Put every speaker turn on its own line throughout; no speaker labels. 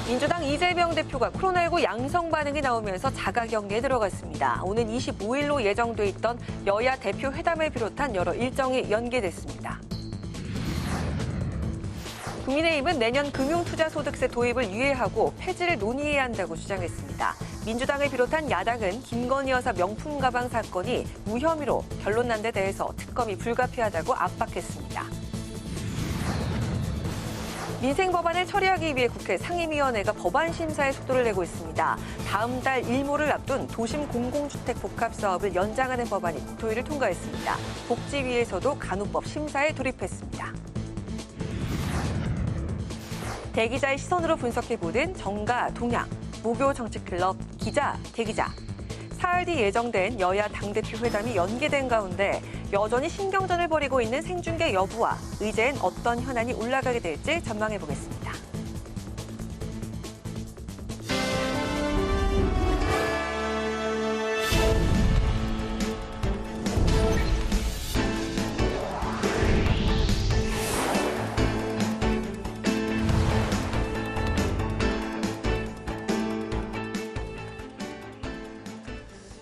민주당 이재명 대표가 코로나19 양성 반응이 나오면서 자가격리에 들어갔습니다. 오는 25일로 예정돼 있던 여야 대표 회담을 비롯한 여러 일정이 연기됐습니다. 국민의힘은 내년 금융투자소득세 도입을 유예하고 폐지를 논의해야 한다고 주장했습니다. 민주당을 비롯한 야당은 김건희 여사 명품 가방 사건이 무혐의로 결론 난 데 대해서 특검이 불가피하다고 압박했습니다. 민생 법안을 처리하기 위해 국회 상임위원회가 법안 심사에 속도를 내고 있습니다. 다음 달 일몰을 앞둔 도심 공공주택 복합 사업을 연장하는 법안이 국토위를 통과했습니다. 복지위에서도 간호법 심사에 돌입했습니다. 대기자의 시선으로 분석해보는 정가, 동향, 모교 정치클럽, 기자, 대기자. 사흘 뒤 예정된 여야 당대표 회담이 연기된 가운데 여전히 신경전을 벌이고 있는 생중계 여부와 의제엔 어떤 현안이 올라가게 될지 전망해보겠습니다.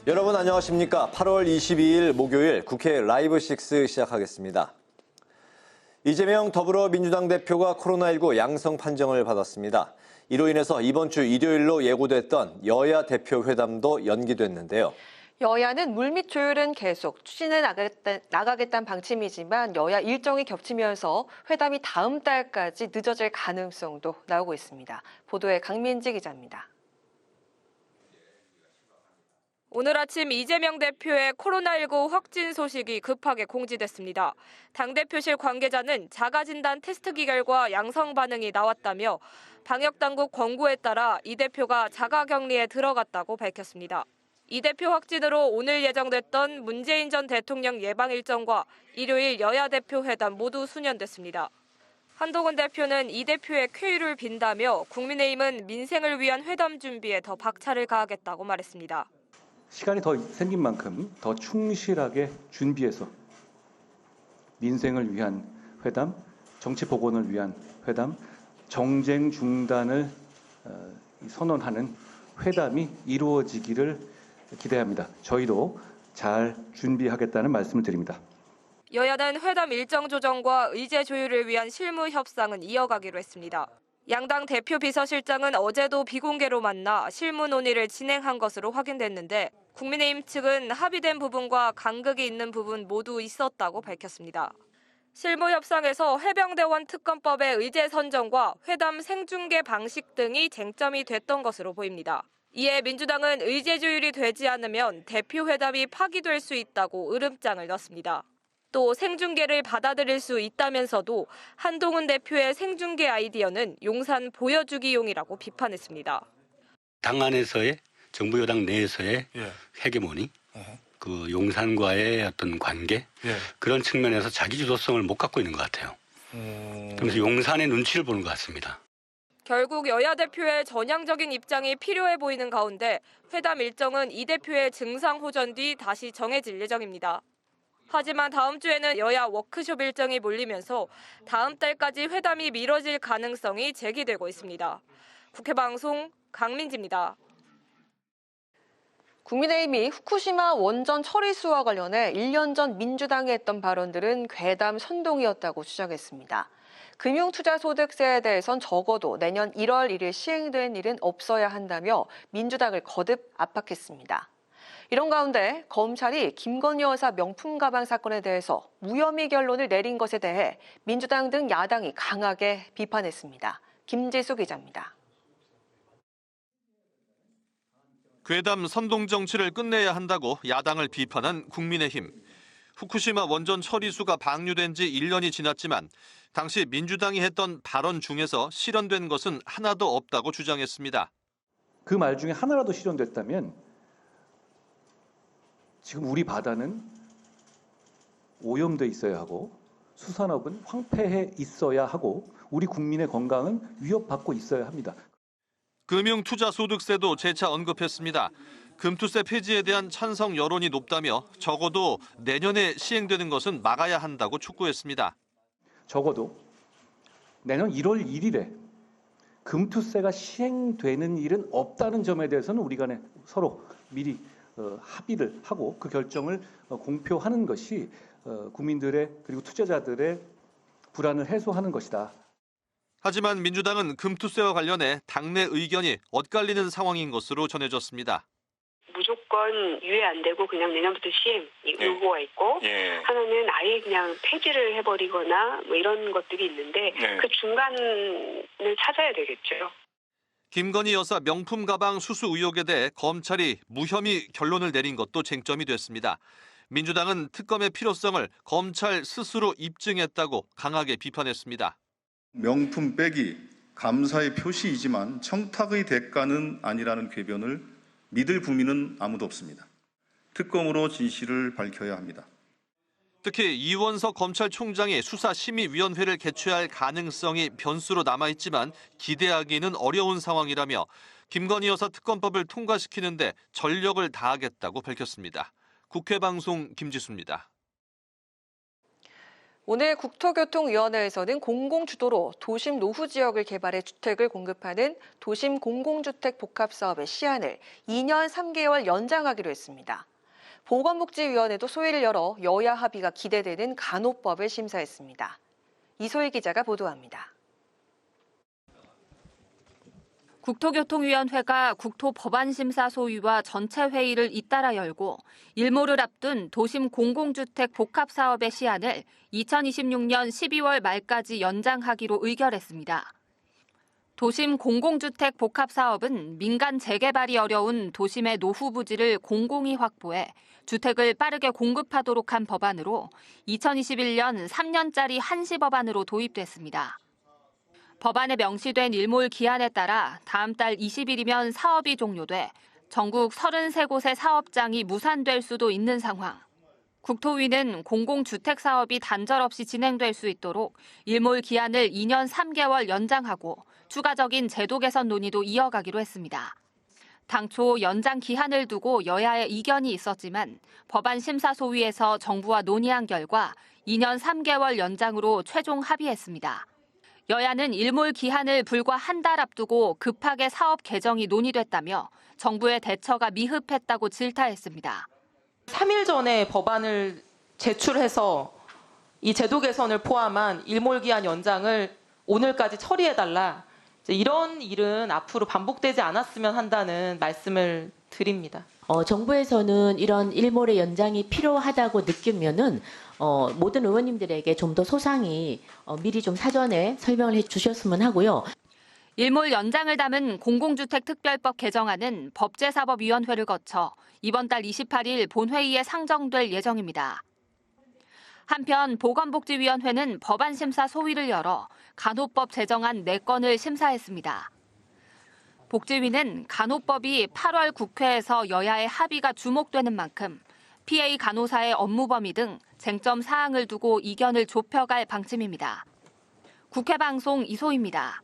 여러분 안녕하십니까? 8월 22일 목요일 국회 라이브 6 시작하겠습니다. 이재명 더불어민주당 대표가 코로나19 양성 판정을 받았습니다. 이로 인해서 이번 주 일요일로 예고됐던 여야 대표 회담도 연기됐는데요.
여야는 물밑 조율은 계속 추진해 나가겠다는 방침이지만 여야 일정이 겹치면서 회담이 다음 달까지 늦어질 가능성도 나오고 있습니다. 보도에 강민지 기자입니다.
오늘 아침 이재명 대표의 코로나19 확진 소식이 급하게 공지됐습니다. 당대표실 관계자는 자가진단 테스트기 결과 양성 반응이 나왔다며 방역당국 권고에 따라 이 대표가 자가격리에 들어갔다고 밝혔습니다. 이 대표 확진으로 오늘 예정됐던 문재인 전 대통령 예방 일정과 일요일 여야 대표 회담 모두 수년됐습니다. 한동훈 대표는 이 대표의 쾌유를 빈다며 국민의힘은 민생을 위한 회담 준비에 더 박차를 가하겠다고 말했습니다.
시간이 더 생긴 만큼 더 충실하게 준비해서 민생을 위한 회담, 정치 복원을 위한 회담, 정쟁 중단을 선언하는 회담이 이루어지기를 기대합니다. 저희도 잘 준비하겠다는 말씀을 드립니다.
여야는 회담 일정 조정과 의제 조율을 위한 실무 협상은 이어가기로 했습니다. 양당 대표 비서실장은 어제도 비공개로 만나 실무 논의를 진행한 것으로 확인됐는데 국민의힘 측은 합의된 부분과 간극이 있는 부분 모두 있었다고 밝혔습니다. 실무 협상에서 해병대원 특검법의 의제 선정과 회담 생중계 방식 등이 쟁점이 됐던 것으로 보입니다. 이에 민주당은 의제 조율이 되지 않으면 대표 회담이 파기될 수 있다고 으름장을 넣습니다. 또 생중계를 받아들일 수 있다면서도 한동훈 대표의 생중계 아이디어는 용산 보여주기용이라고 비판했습니다.
당 안에서의 정부 여당 내에서의 헤게모니, 그 용산과의 어떤 관계 그런 측면에서 자기 주도성을 못 갖고 있는 것 같아요. 그러면서 용산의 눈치를 보는 것 같습니다.
결국 여야 대표의 전향적인 입장이 필요해 보이는 가운데 회담 일정은 이 대표의 증상 호전 뒤 다시 정해질 예정입니다. 하지만 다음 주에는 여야 워크숍 일정이 몰리면서 다음 달까지 회담이 미뤄질 가능성이 제기되고 있습니다. 국회방송 강민지입니다.
국민의힘이 후쿠시마 원전 처리수와 관련해 1년 전 민주당이 했던 발언들은 괴담 선동이었다고 주장했습니다. 금융투자소득세에 대해선 적어도 내년 1월 1일 시행된 일은 없어야 한다며 민주당을 거듭 압박했습니다. 이런 가운데 검찰이 김건희 여사 명품 가방 사건에 대해서 무혐의 결론을 내린 것에 대해 민주당 등 야당이 강하게 비판했습니다. 김지수 기자입니다.
괴담 선동 정치를 끝내야 한다고 야당을 비판한 국민의힘. 후쿠시마 원전 처리수가 방류된 지 1년이 지났지만 당시 민주당이 했던 발언 중에서 실현된 것은 하나도 없다고 주장했습니다.
그 말 중에 하나라도 실현됐다면 지금 우리 바다는 오염돼 있어야 하고 수산업은 황폐해 있어야 하고 우리 국민의 건강은 위협받고 있어야 합니다.
금융투자소득세도 재차 언급했습니다. 금투세 폐지에 대한 찬성 여론이 높다며 적어도 내년에 시행되는 것은 막아야 한다고 촉구했습니다.
적어도 내년 1월 1일에 금투세가 시행되는 일은 없다는 점에 대해서는 우리 간에 서로 미리 합의를 하고 그 결정을 공표하는 것이 국민들의 그리고 투자자들의 불안을 해소하는 것이다.
하지만 민주당은 금투세와 관련해 당내 의견이 엇갈리는 상황인 것으로 전해졌습니다.
무조건 유예 안 되고 그냥 내년부터 시행 요구가 있고 하나는 아예 그냥 폐지를 해버리거나 뭐 이런 것들이 있는데 그 중간을 찾아야 되겠죠.
김건희 여사 명품 가방 수수 의혹에 대해 검찰이 무혐의 결론을 내린 것도 쟁점이 됐습니다. 민주당은 특검의 필요성을 검찰 스스로 입증했다고 강하게 비판했습니다.
명품백이 감사의 표시이지만 청탁의 대가는 아니라는 궤변을 믿을 국민은 아무도 없습니다. 특검으로 진실을 밝혀야 합니다.
특히 이원석 검찰총장이 수사심의위원회를 개최할 가능성이 변수로 남아있지만 기대하기는 어려운 상황이라며 김건희 여사 특검법을 통과시키는데 전력을 다하겠다고 밝혔습니다. 국회방송 김지수입니다.
오늘 국토교통위원회에서는 공공주도로 도심 노후 지역을 개발해 주택을 공급하는 도심 공공주택 복합사업의 시한을 2년 3개월 연장하기로 했습니다. 보건복지위원회도 소위를 열어 여야 합의가 기대되는 간호법을 심사했습니다. 이소희 기자가 보도합니다.
국토교통위원회가 국토법안심사 소위와 전체 회의를 잇따라 열고 일몰을 앞둔 도심 공공주택 복합사업의 시한을 2026년 12월 말까지 연장하기로 의결했습니다. 도심 공공주택 복합사업은 민간 재개발이 어려운 도심의 노후 부지를 공공이 확보해 주택을 빠르게 공급하도록 한 법안으로 2021년 3년짜리 한시법안으로 도입됐습니다. 법안에 명시된 일몰 기한에 따라 다음 달 20일이면 사업이 종료돼 전국 33곳의 사업장이 무산될 수도 있는 상황. 국토위는 공공주택 사업이 단절 없이 진행될 수 있도록 일몰 기한을 2년 3개월 연장하고 추가적인 제도 개선 논의도 이어가기로 했습니다. 당초 연장 기한을 두고 여야의 이견이 있었지만 법안 심사 소위에서 정부와 논의한 결과 2년 3개월 연장으로 최종 합의했습니다. 여야는 일몰 기한을 불과 한 달 앞두고 급하게 사업 개정이 논의됐다며 정부의 대처가 미흡했다고 질타했습니다.
3일 전에 법안을 제출해서 이 제도 개선을 포함한 일몰 기한 연장을 오늘까지 처리해달라. 이런 일은 앞으로 반복되지 않았으면 한다는 말씀을 드립니다.
정부에서는 이런 일몰의 연장이 필요하다고 느끼면은 모든 의원님들에게 좀 더 소상히 미리 좀 사전에 설명을 해주셨으면 하고요.
일몰 연장을 담은 공공주택 특별법 개정안은 법제사법위원회를 거쳐 이번 달 28일 본회의에 상정될 예정입니다. 한편 보건복지위원회는 법안 심사 소위를 열어 간호법 제정안 4건을 심사했습니다. 복지위는 간호법이 8월 국회에서 여야의 합의가 주목되는 만큼 PA 간호사의 업무 범위 등 쟁점 사항을 두고 이견을 좁혀갈 방침입니다. 국회방송 이소희입니다.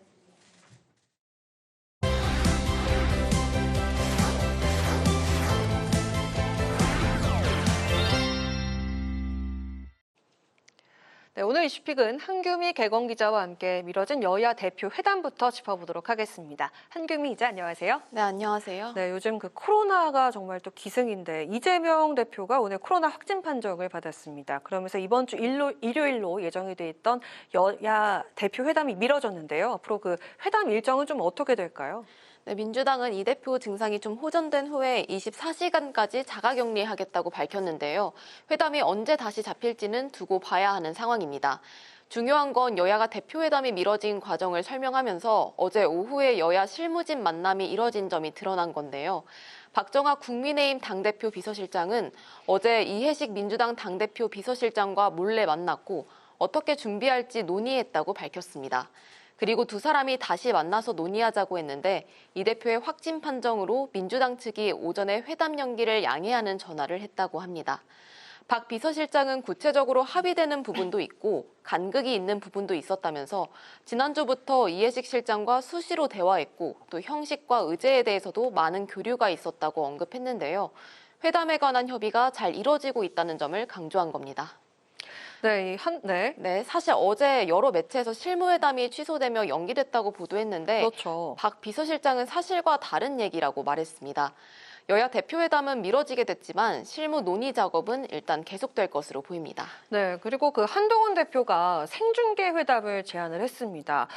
네, 오늘 이슈픽은 한규미 개건 기자와 함께 미뤄진 여야 대표 회담부터 짚어보도록 하겠습니다. 한규미 기자, 안녕하세요.
네, 안녕하세요.
네, 요즘 코로나가 정말 또 기승인데 이재명 대표가 오늘 코로나 확진 판정을 받았습니다. 그러면서 이번 주 일요일로 예정이 돼 있던 여야 대표 회담이 미뤄졌는데요. 앞으로 그 회담 일정은 좀 어떻게 될까요?
네, 민주당은 이 대표 증상이 좀 호전된 후에 24시간까지 자가격리하겠다고 밝혔는데요. 회담이 언제 다시 잡힐지는 두고 봐야 하는 상황입니다. 중요한 건 여야가 대표회담이 미뤄진 과정을 설명하면서 어제 오후에 여야 실무진 만남이 이뤄진 점이 드러난 건데요. 박정하 국민의힘 당대표 비서실장은 어제 이해식 민주당 당대표 비서실장과 몰래 만났고 어떻게 준비할지 논의했다고 밝혔습니다. 그리고 두 사람이 다시 만나서 논의하자고 했는데 이 대표의 확진 판정으로 민주당 측이 오전에 회담 연기를 양해하는 전화를 했다고 합니다. 박 비서실장은 구체적으로 합의되는 부분도 있고 간극이 있는 부분도 있었다면서 지난주부터 이해식 실장과 수시로 대화했고 또 형식과 의제에 대해서도 많은 교류가 있었다고 언급했는데요. 회담에 관한 협의가 잘 이뤄지고 있다는 점을 강조한 겁니다. 네, 사실 어제 여러 매체에서 실무회담이 취소되며 연기됐다고 보도했는데
그렇죠.
박 비서실장은 사실과 다른 얘기라고 말했습니다. 여야 대표회담은 미뤄지게 됐지만 실무 논의 작업은 일단 계속될 것으로 보입니다.
네, 그리고 그 한동훈 대표가 생중계 회담을 제안을 했습니다.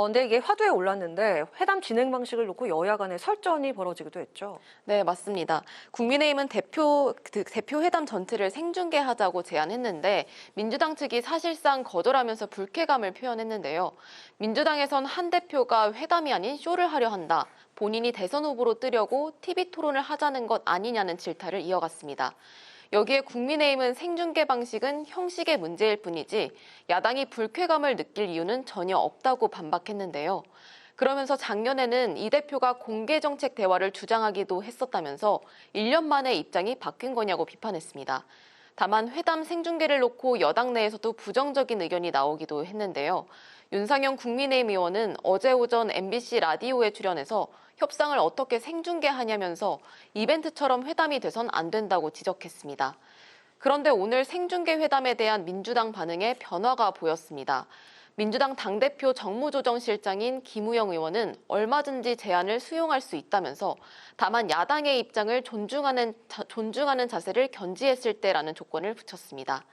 근데 이게 화두에 올랐는데 회담 진행 방식을 놓고 여야 간에 설전이 벌어지기도 했죠.
네, 맞습니다. 국민의힘은 대표 회담 전체를 생중계하자고 제안했는데 민주당 측이 사실상 거절하면서 불쾌감을 표현했는데요. 민주당에선 한 대표가 회담이 아닌 쇼를 하려 한다. 본인이 대선 후보로 뜨려고 TV 토론을 하자는 것 아니냐는 질타를 이어갔습니다. 여기에 국민의힘은 생중계 방식은 형식의 문제일 뿐이지 야당이 불쾌감을 느낄 이유는 전혀 없다고 반박했는데요. 그러면서 작년에는 이 대표가 공개정책 대화를 주장하기도 했었다면서 1년 만에 입장이 바뀐 거냐고 비판했습니다. 다만 회담 생중계를 놓고 여당 내에서도 부정적인 의견이 나오기도 했는데요. 윤상현 국민의힘 의원은 어제 오전 MBC 라디오에 출연해서 협상을 어떻게 생중계하냐면서 이벤트처럼 회담이 돼선 안 된다고 지적했습니다. 그런데 오늘 생중계 회담에 대한 민주당 반응에 변화가 보였습니다. 민주당 당대표 정무조정실장인 김우영 의원은 얼마든지 제안을 수용할 수 있다면서 다만 야당의 입장을 존중하는 자세를 견지했을 때라는 조건을 붙였습니다.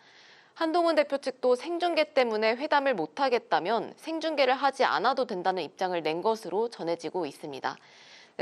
한동훈 대표 측도 생중계 때문에 회담을 못하겠다면 생중계를 하지 않아도 된다는 입장을 낸 것으로 전해지고 있습니다.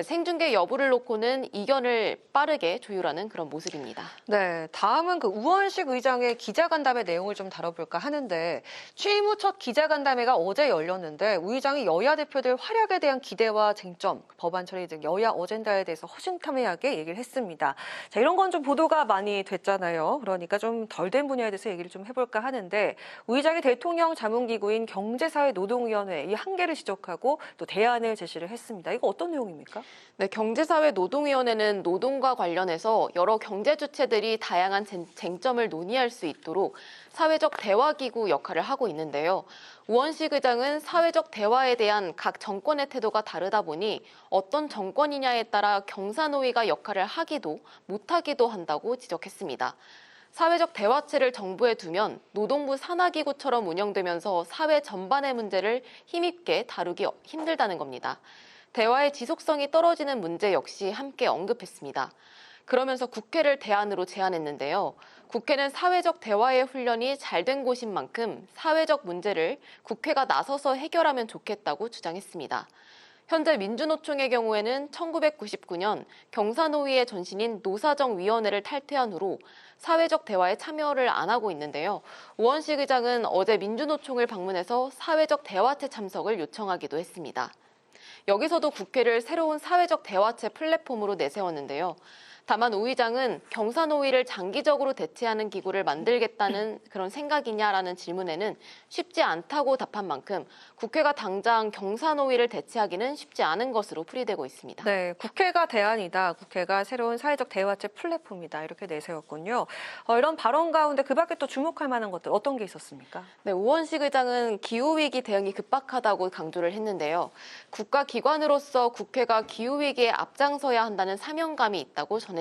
생중계 여부를 놓고는 이견을 빠르게 조율하는 그런 모습입니다.
네, 다음은 그 우원식 의장의 기자간담회 내용을 좀 다뤄볼까 하는데 취임 후 첫 기자간담회가 어제 열렸는데 우 의장이 여야 대표들 활약에 대한 기대와 쟁점, 법안 처리 등 여야 어젠다에 대해서 허심탄회하게 얘기를 했습니다. 자, 이런 건 좀 보도가 많이 됐잖아요. 그러니까 좀 덜 된 분야에 대해서 얘기를 좀 해볼까 하는데 우 의장이 대통령 자문기구인 경제사회노동위원회 이 한계를 지적하고 또 대안을 제시를 했습니다. 이거 어떤 내용입니까?
네, 경제사회노동위원회는 노동과 관련해서 여러 경제 주체들이 다양한 쟁점을 논의할 수 있도록 사회적 대화기구 역할을 하고 있는데요. 우원식 의장은 사회적 대화에 대한 각 정권의 태도가 다르다 보니 어떤 정권이냐에 따라 경사노위가 역할을 하기도 못하기도 한다고 지적했습니다. 사회적 대화체를 정부에 두면 노동부 산하기구처럼 운영되면서 사회 전반의 문제를 힘있게 다루기 힘들다는 겁니다. 대화의 지속성이 떨어지는 문제 역시 함께 언급했습니다. 그러면서 국회를 대안으로 제안했는데요. 국회는 사회적 대화의 훈련이 잘 된 곳인 만큼 사회적 문제를 국회가 나서서 해결하면 좋겠다고 주장했습니다. 현재 민주노총의 경우에는 1999년 경사노위의 전신인 노사정위원회를 탈퇴한 후로 사회적 대화에 참여를 안 하고 있는데요. 우원식 의장은 어제 민주노총을 방문해서 사회적 대화체 참석을 요청하기도 했습니다. 여기서도 국회를 새로운 사회적 대화체 플랫폼으로 내세웠는데요. 다만 우 의장은 경사노위를 장기적으로 대체하는 기구를 만들겠다는 그런 생각이냐라는 질문에는 쉽지 않다고 답한 만큼 국회가 당장 경사노위를 대체하기는 쉽지 않은 것으로 풀이되고 있습니다.
네, 국회가 대안이다. 국회가 새로운 사회적 대화체 플랫폼이다. 이렇게 내세웠군요. 이런 발언 가운데 그 밖에 또 주목할 만한 것들 어떤 게 있었습니까?
네, 우원식 의장은 기후위기 대응이 급박하다고 강조를 했는데요. 국가기관으로서 국회가 기후위기에 앞장서야 한다는 사명감이 있다고 전했습니다.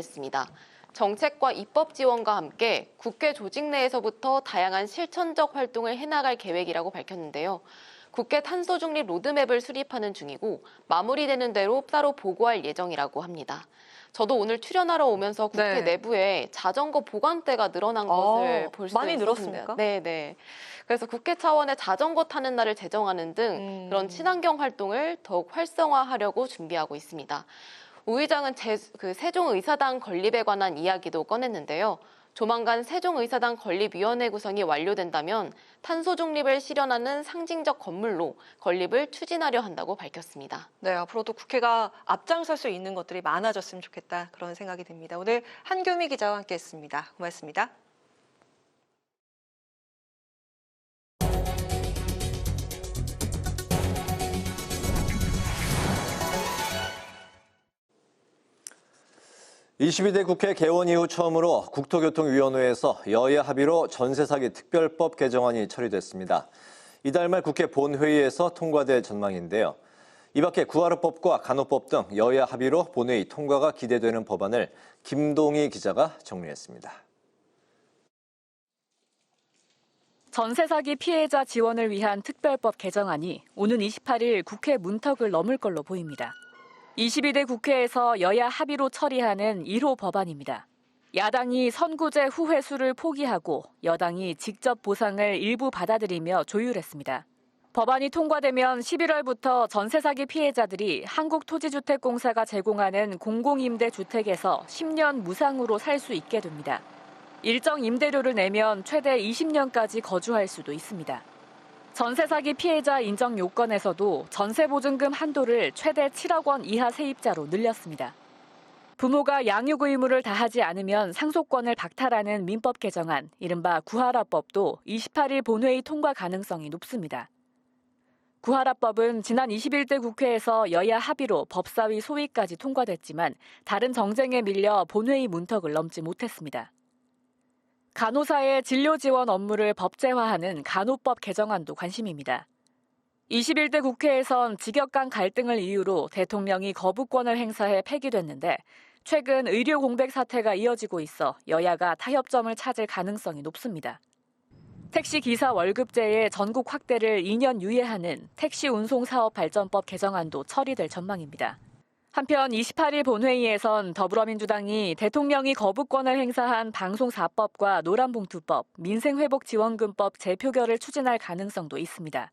정책과 입법 지원과 함께 국회 조직 내에서부터 다양한 실천적 활동을 해나갈 계획이라고 밝혔는데요. 국회 탄소 중립 로드맵을 수립하는 중이고 마무리되는 대로 따로 보고할 예정이라고 합니다. 저도 오늘 출연하러 오면서 국회 내부에 자전거 보관대가 늘어난 것을 볼 수
많이
있었습니다.
늘었습니까?
네. 그래서 국회 차원의 자전거 타는 날을 제정하는 등 그런 친환경 활동을 더욱 활성화하려고 준비하고 있습니다. 우 의장은 세종의사당 건립에 관한 이야기도 꺼냈는데요. 조만간 세종의사당 건립위원회 구성이 완료된다면 탄소 중립을 실현하는 상징적 건물로 건립을 추진하려 한다고 밝혔습니다.
네, 앞으로도 국회가 앞장설 수 있는 것들이 많아졌으면 좋겠다 그런 생각이 듭니다. 오늘 한규미 기자와 함께했습니다. 고맙습니다.
(22대) 국회 개원 이후 처음으로 국토교통위원회에서 여야 합의로 전세 사기 특별법 개정안이 처리됐습니다. 이달 말 국회 본회의에서 통과될 전망인데요. 이 밖에 구하로법과 간호법 등 여야 합의로 본회의 통과가 기대되는 법안을 김동희 기자가 정리했습니다.
전세 사기 피해자 지원을 위한 특별법 개정안이 오는 28일 국회 문턱을 넘을 걸로 보입니다. 22대 국회에서 여야 합의로 처리하는 1호 법안입니다. 야당이 선구제 후회수를 포기하고 여당이 직접 보상을 일부 받아들이며 조율했습니다. 법안이 통과되면 11월부터 전세 사기 피해자들이 한국토지주택공사가 제공하는 공공임대주택에서 10년 무상으로 살 수 있게 됩니다. 일정 임대료를 내면 최대 20년까지 거주할 수도 있습니다. 전세 사기 피해자 인정 요건에서도 전세보증금 한도를 최대 7억 원 이하 세입자로 늘렸습니다. 부모가 양육 의무를 다하지 않으면 상속권을 박탈하는 민법 개정안, 이른바 구하라법도 28일 본회의 통과 가능성이 높습니다. 구하라법은 지난 21대 국회에서 여야 합의로 법사위 소위까지 통과됐지만 다른 정쟁에 밀려 본회의 문턱을 넘지 못했습니다. 간호사의 진료 지원 업무를 법제화하는 간호법 개정안도 관심입니다. 21대 국회에선 직역 간 갈등을 이유로 대통령이 거부권을 행사해 폐기됐는데 최근 의료 공백 사태가 이어지고 있어 여야가 타협점을 찾을 가능성이 높습니다. 택시 기사 월급제의 전국 확대를 2년 유예하는 택시 운송 사업 발전법 개정안도 처리될 전망입니다. 한편 28일 본회의에선 더불어민주당이 대통령이 거부권을 행사한 방송4법과 노란봉투법, 민생회복지원금법 재표결을 추진할 가능성도 있습니다.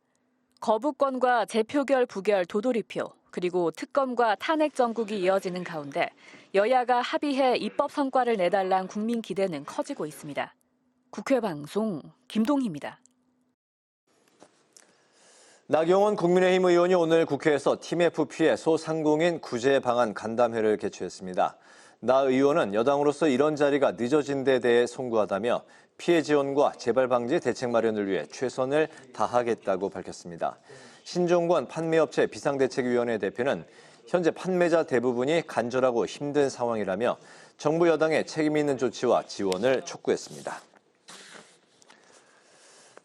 거부권과 재표결 부결 도돌이표, 그리고 특검과 탄핵 정국이 이어지는 가운데 여야가 합의해 입법 성과를 내달란 국민 기대는 커지고 있습니다. 국회방송 김동희입니다.
나경원 국민의힘 의원이 오늘 국회에서 TMF 피해 소상공인 구제 방안 간담회를 개최했습니다. 나 의원은 여당으로서 이런 자리가 늦어진 데 대해 송구하다며 피해 지원과 재발 방지 대책 마련을 위해 최선을 다하겠다고 밝혔습니다. 신종관 판매업체 비상대책위원회 대표는 현재 판매자 대부분이 간절하고 힘든 상황이라며 정부 여당의 책임 있는 조치와 지원을 촉구했습니다.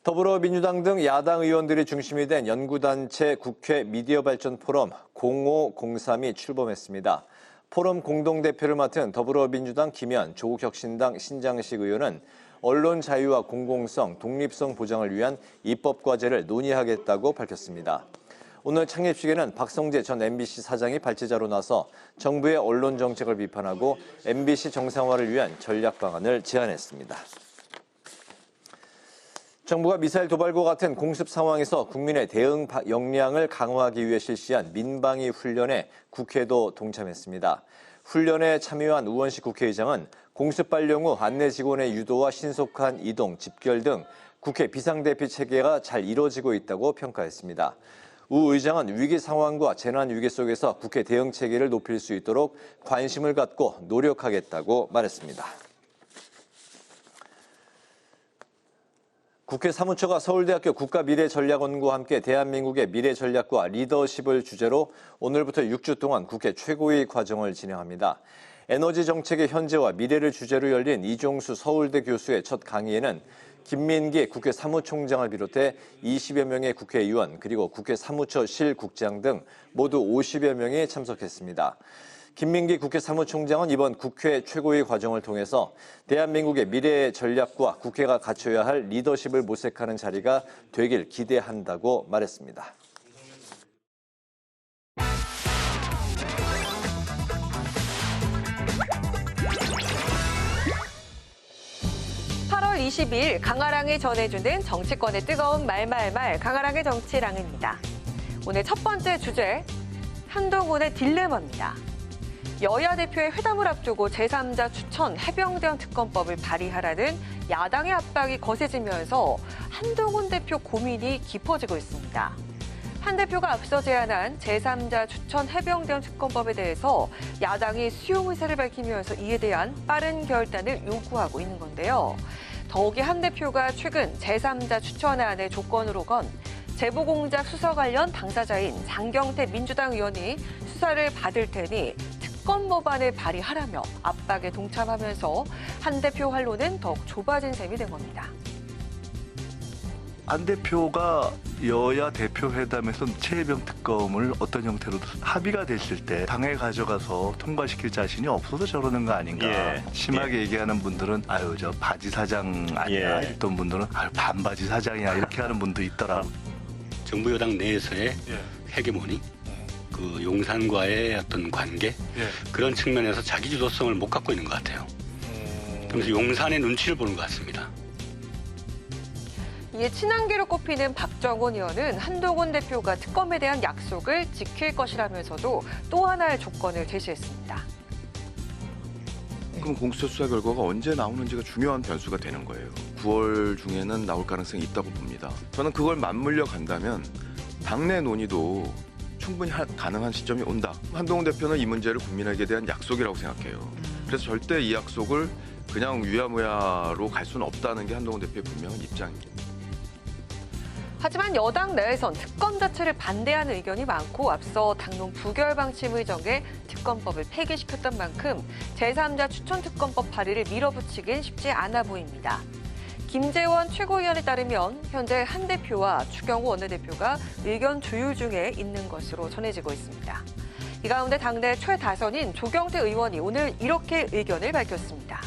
더불어민주당 등 야당 의원들이 중심이 된 연구단체 국회 미디어 발전 포럼 0503이 출범했습니다. 포럼 공동대표를 맡은 더불어민주당 김현, 조국혁신당 신장식 의원은 언론 자유와 공공성, 독립성 보장을 위한 입법 과제를 논의하겠다고 밝혔습니다. 오늘 창립식에는 박성재 전 MBC 사장이 발제자로 나서 정부의 언론 정책을 비판하고 MBC 정상화를 위한 전략 방안을 제안했습니다. 정부가 미사일 도발과 같은 공습 상황에서 국민의 대응 역량을 강화하기 위해 실시한 민방위 훈련에 국회도 동참했습니다. 훈련에 참여한 우원식 국회의장은 공습 발령 후 안내 직원의 유도와 신속한 이동, 집결 등 국회 비상대피 체계가 잘 이뤄지고 있다고 평가했습니다. 우 의장은 위기 상황과 재난 위기 속에서 국회 대응 체계를 높일 수 있도록 관심을 갖고 노력하겠다고 말했습니다. 국회 사무처가 서울대학교 국가미래전략원과 함께 대한민국의 미래전략과 리더십을 주제로 오늘부터 6주 동안 국회 최고위 과정을 진행합니다. 에너지 정책의 현재와 미래를 주제로 열린 이종수 서울대 교수의 첫 강의에는 김민기 국회 사무총장을 비롯해 20여 명의 국회의원 그리고 국회 사무처 실국장 등 모두 50여 명이 참석했습니다. 김민기 국회 사무총장은 이번 국회 최고위 과정을 통해서 대한민국의 미래 전략과 국회가 갖춰야 할 리더십을 모색하는 자리가 되길 기대한다고 말했습니다.
(8월 22일) 강아랑이 전해주는 정치권의 뜨거운 말말말 강아랑의 정치랑입니다. 오늘 첫 번째 주제, 한동훈의 딜레마입니다. 여야 대표의 회담을 앞두고 제3자 추천 해병대원 특검법을 발의하라는 야당의 압박이 거세지면서 한동훈 대표 고민이 깊어지고 있습니다. 한 대표가 앞서 제안한 제3자 추천 해병대원 특검법에 대해서 야당이 수용 의사를 밝히면서 이에 대한 빠른 결단을 요구하고 있는 건데요. 더욱이 한 대표가 최근 제3자 추천안의 조건으로 건 제보공작 수사 관련 당사자인 장경태 민주당 의원이 수사를 받을 테니 특검 법안을 발의하라며 압박에 동참하면서 한 대표 활로는 더욱 좁아진 셈이 된 겁니다.
안 대표가 여야 대표 회담에서 최혜병 특검을 어떤 형태로도 합의가 됐을 때 당에 가져가서 통과시킬 자신이 없어서 저러는 거 아닌가. 심하게 얘기하는 분들은 아유 저 바지 사장 아니야. 이랬던 분들은 아유 반바지 사장이야. 이렇게 하는 분도 있더라.
정부 여당 내에서의 헤게모니, 그 용산과의 어떤 관계 그런 측면에서 자기 주도성을 못 갖고 있는 것 같아요. 그래서 용산의 눈치를 보는 것 같습니다.
이에 친한계로 꼽히는 박정원 의원은 한동훈 대표가 특검에 대한 약속을 지킬 것이라면서도 또 하나의 조건을 제시했습니다.
그럼 공수처 수사 결과가 언제 나오는지가 중요한 변수가 되는 거예요. 9월 중에는 나올 가능성이 있다고 봅니다. 저는 그걸 맞물려 간다면 당내 논의도 충분히 가능한 시점이 온다. 한동훈 대표는 이 문제를 국민에게 대한 약속이라고 생각해요. 그래서 절대 이 약속을 그냥 위야무야로 갈 수는 없다는 게 한동훈 대표의 분명한 입장입니다.
하지만 여당 내에선 특검 자체를 반대하는 의견이 많고 앞서 당론 부결 방침을 정해 특검법을 폐기시켰던 만큼 제3자 추천특검법 발의를 밀어붙이긴 쉽지 않아 보입니다. 김재원 최고위원에 따르면 현재 한 대표와 추경호 원내대표가 의견 조율 중에 있는 것으로 전해지고 있습니다. 이 가운데 당내 최다선인 조경태 의원이 오늘 이렇게 의견을 밝혔습니다.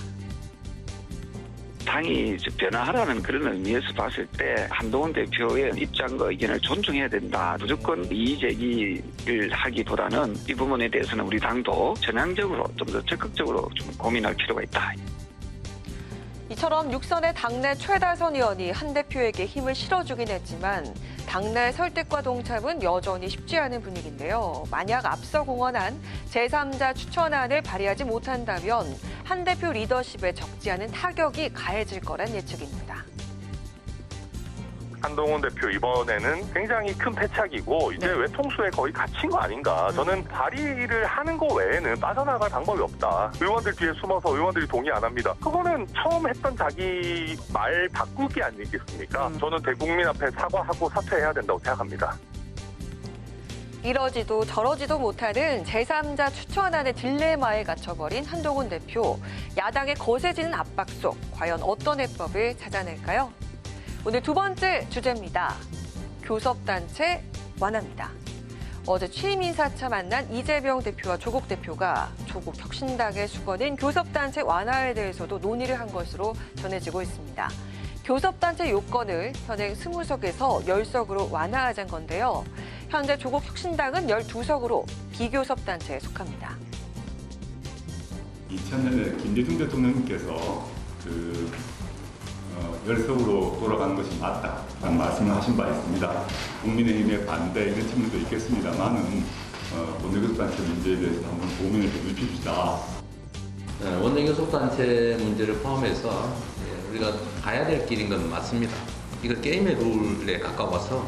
당이 변화하라는 그런 의미에서 봤을 때 한동훈 대표의 입장과 의견을 존중해야 된다. 무조건 이의제기를 하기보다는 이 부분에 대해서는 우리 당도 전향적으로 좀 더 적극적으로 좀 고민할 필요가 있다.
이처럼 육선의 당내 최다선 의원이 한 대표에게 힘을 실어주긴 했지만 당내 설득과 동참은 여전히 쉽지 않은 분위기인데요. 만약 앞서 공언한 제3자 추천안을 발의하지 못한다면 한 대표 리더십에 적지 않은 타격이 가해질 거란 예측입니다.
한동훈 대표 이번에는 굉장히 큰 패착이고 이제 외통수에 거의 갇힌 거 아닌가. 저는 발의를 하는 거 외에는 빠져나갈 방법이 없다. 의원들 뒤에 숨어서 의원들이 동의 안 합니다. 그거는 처음 했던 자기 말 바꾸기 아니겠습니까? 저는 대국민 앞에 사과하고 사퇴해야 된다고 생각합니다.
이러지도 저러지도 못하는 제3자 추천안의 딜레마에 갇혀버린 한동훈 대표. 야당의 거세지는 압박 속 과연 어떤 해법을 찾아낼까요? 오늘 두 번째 주제입니다. 교섭단체 완화입니다. 어제 취임 인사차 만난 이재명 대표와 조국 대표가 조국 혁신당의 수건인 교섭단체 완화에 대해서도 논의를 한 것으로 전해지고 있습니다. 교섭단체 요건을 현행 20석에서 10석으로 완화하자는 건데요. 현재 조국 혁신당은 12석으로 비교섭단체에 속합니다.
2000년에 김대중 대통령님께서 10석으로 돌아가는 것이 맞다라는 말씀을 하신 바 있습니다. 국민의힘의 반대 이런 측면도 있겠습니다만은 원내교섭단체 문제에 대해서 한번 고민을 좀 해줍시다.
원내교섭단체 문제를 포함해서 우리가 가야 될 길인 건 맞습니다. 이거 게임의 룰에 가까워서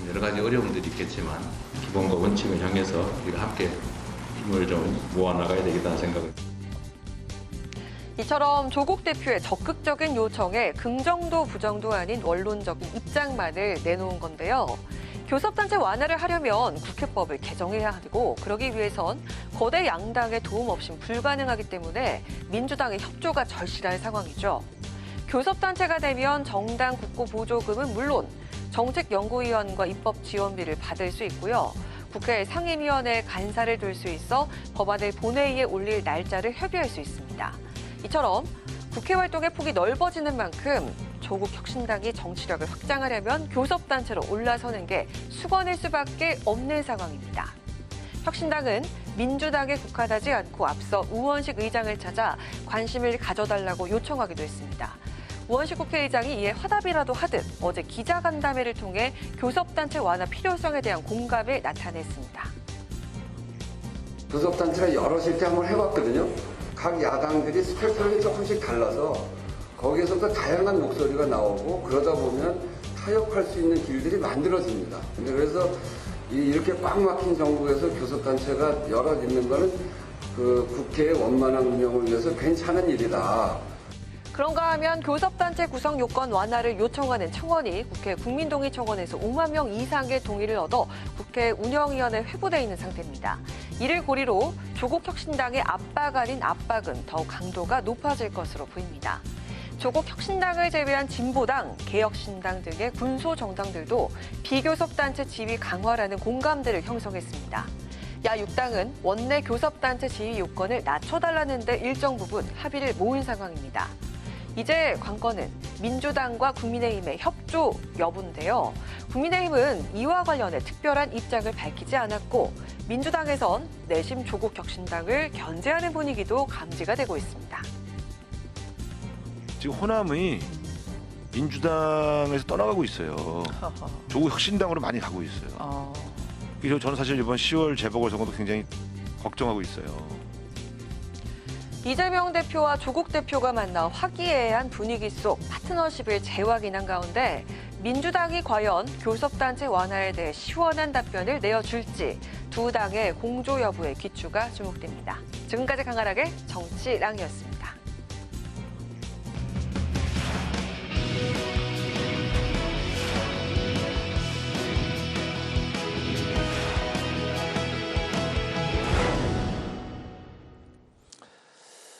여러 가지 어려움들이 있겠지만 기본과 원칙을 향해서 우리가 함께 힘을 좀 모아나가야 되겠다는 생각을.
이처럼 조국 대표의 적극적인 요청에 긍정도 부정도 아닌 원론적인 입장만을 내놓은 건데요. 교섭단체 완화를 하려면 국회법을 개정해야 하고 그러기 위해선 거대 양당의 도움 없인 불가능하기 때문에 민주당의 협조가 절실한 상황이죠. 교섭단체가 되면 정당 국고 보조금은 물론 정책연구위원과 입법 지원비를 받을 수 있고요. 국회 상임위원회 간사를 둘 수 있어 법안을 본회의에 올릴 날짜를 협의할 수 있습니다. 이처럼 국회 활동의 폭이 넓어지는 만큼 조국 혁신당이 정치력을 확장하려면 교섭단체로 올라서는 게 수건일 수밖에 없는 상황입니다. 혁신당은 민주당에 국한하지 않고 앞서 우원식 의장을 찾아 관심을 가져달라고 요청하기도 했습니다. 우원식 국회의장이 이에 화답이라도 하듯 어제 기자간담회를 통해 교섭단체 완화 필요성에 대한 공감을 나타냈습니다.
교섭단체가 여럿이 이렇게 한번 해봤거든요. 각 야당들이 스펙트럼이 조금씩 달라서 거기에서부터 다양한 목소리가 나오고 그러다 보면 타협할 수 있는 길들이 만들어집니다. 근데 그래서 이렇게 꽉 막힌 정부에서 교섭단체가 여럿 있는 거는 그 국회의 원만한 운영을 위해서 괜찮은 일이다.
그런가 하면 교섭단체 구성 요건 완화를 요청하는 청원이 국회 국민동의청원에서 5만 명 이상의 동의를 얻어 국회 운영위원회에 회부돼 있는 상태입니다. 이를 고리로 조국 혁신당의 압박 아닌 압박은 더욱 강도가 높아질 것으로 보입니다. 조국 혁신당을 제외한 진보당, 개혁신당 등의 군소 정당들도 비교섭단체 지위 강화라는 공감대를 형성했습니다. 야 6당은 원내 교섭단체 지위 요건을 낮춰달라는 데 일정 부분 합의를 모은 상황입니다. 이제 관건은 민주당과 국민의힘의 협조 여부인데요. 국민의힘은 이와 관련해 특별한 입장을 밝히지 않았고 민주당에선 내심 조국 혁신당을 견제하는 분위기도 감지가 되고 있습니다.
지금 호남이 민주당에서 떠나가고 있어요. 조국 혁신당으로 많이 가고 있어요. 그래서 저는 사실 이번 10월 재보궐선거도 굉장히 걱정하고 있어요.
이재명 대표와 조국 대표가 만나 화기애애한 분위기 속 파트너십을 재확인한 가운데 민주당이 과연 교섭단체 완화에 대해 시원한 답변을 내어줄지 두 당의 공조 여부의 귀추가 주목됩니다. 지금까지 강하락의 정치랑이었습니다.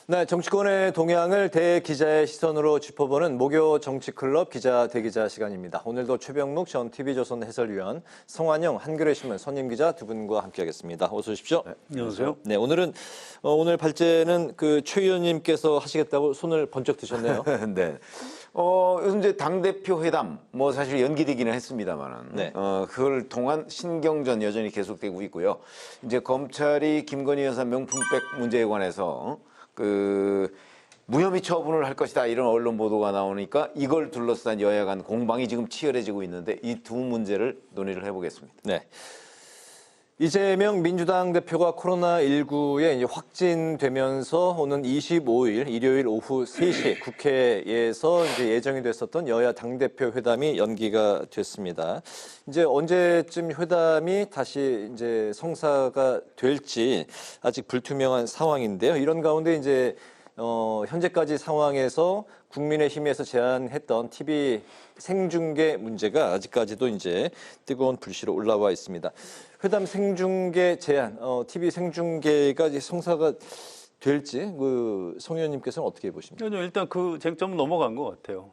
네, 정치권의 동향을 대기자의 시선으로 짚어보는 목요 정치클럽 기자 대기자 시간입니다. 오늘도 최병묵 전 TV조선 해설위원, 성환영 한겨레신문 선임기자 두 분과 함께하겠습니다. 어서 오십시오.
네, 안녕하세요.
네, 오늘 발제는 최 의원님께서 하시겠다고 손을 번쩍 드셨네요.
네. 요즘 이제 당대표 회담, 사실 연기되기는 했습니다만은,
네.
그걸 통한 신경전 여전히 계속되고 있고요. 이제 검찰이 김건희 여사 명품백 문제에 관해서 무혐의 처분을 할 것이다 이런 언론 보도가 나오니까 이걸 둘러싼 여야 간 공방이 지금 치열해지고 있는데 이 두 문제를 논의를 해보겠습니다.
네. 이재명 민주당 대표가 코로나19에 이제 확진되면서 오는 25일 일요일 오후 3시 국회에서 이제 예정이 됐었던 여야 당대표 회담이 연기가 됐습니다. 이제 언제쯤 회담이 다시 이제 성사가 될지 아직 불투명한 상황인데요. 이런 가운데 이제 현재까지 상황에서 국민의힘에서 제안했던 TV 생중계 문제가 아직까지도 이제 뜨거운 불씨로 올라와 있습니다. 회담 생중계 제안, TV 생중계가 이제 성사가 될지 송 의원님께서는 어떻게 보십니까?
일단 그 쟁점은 넘어간 것 같아요.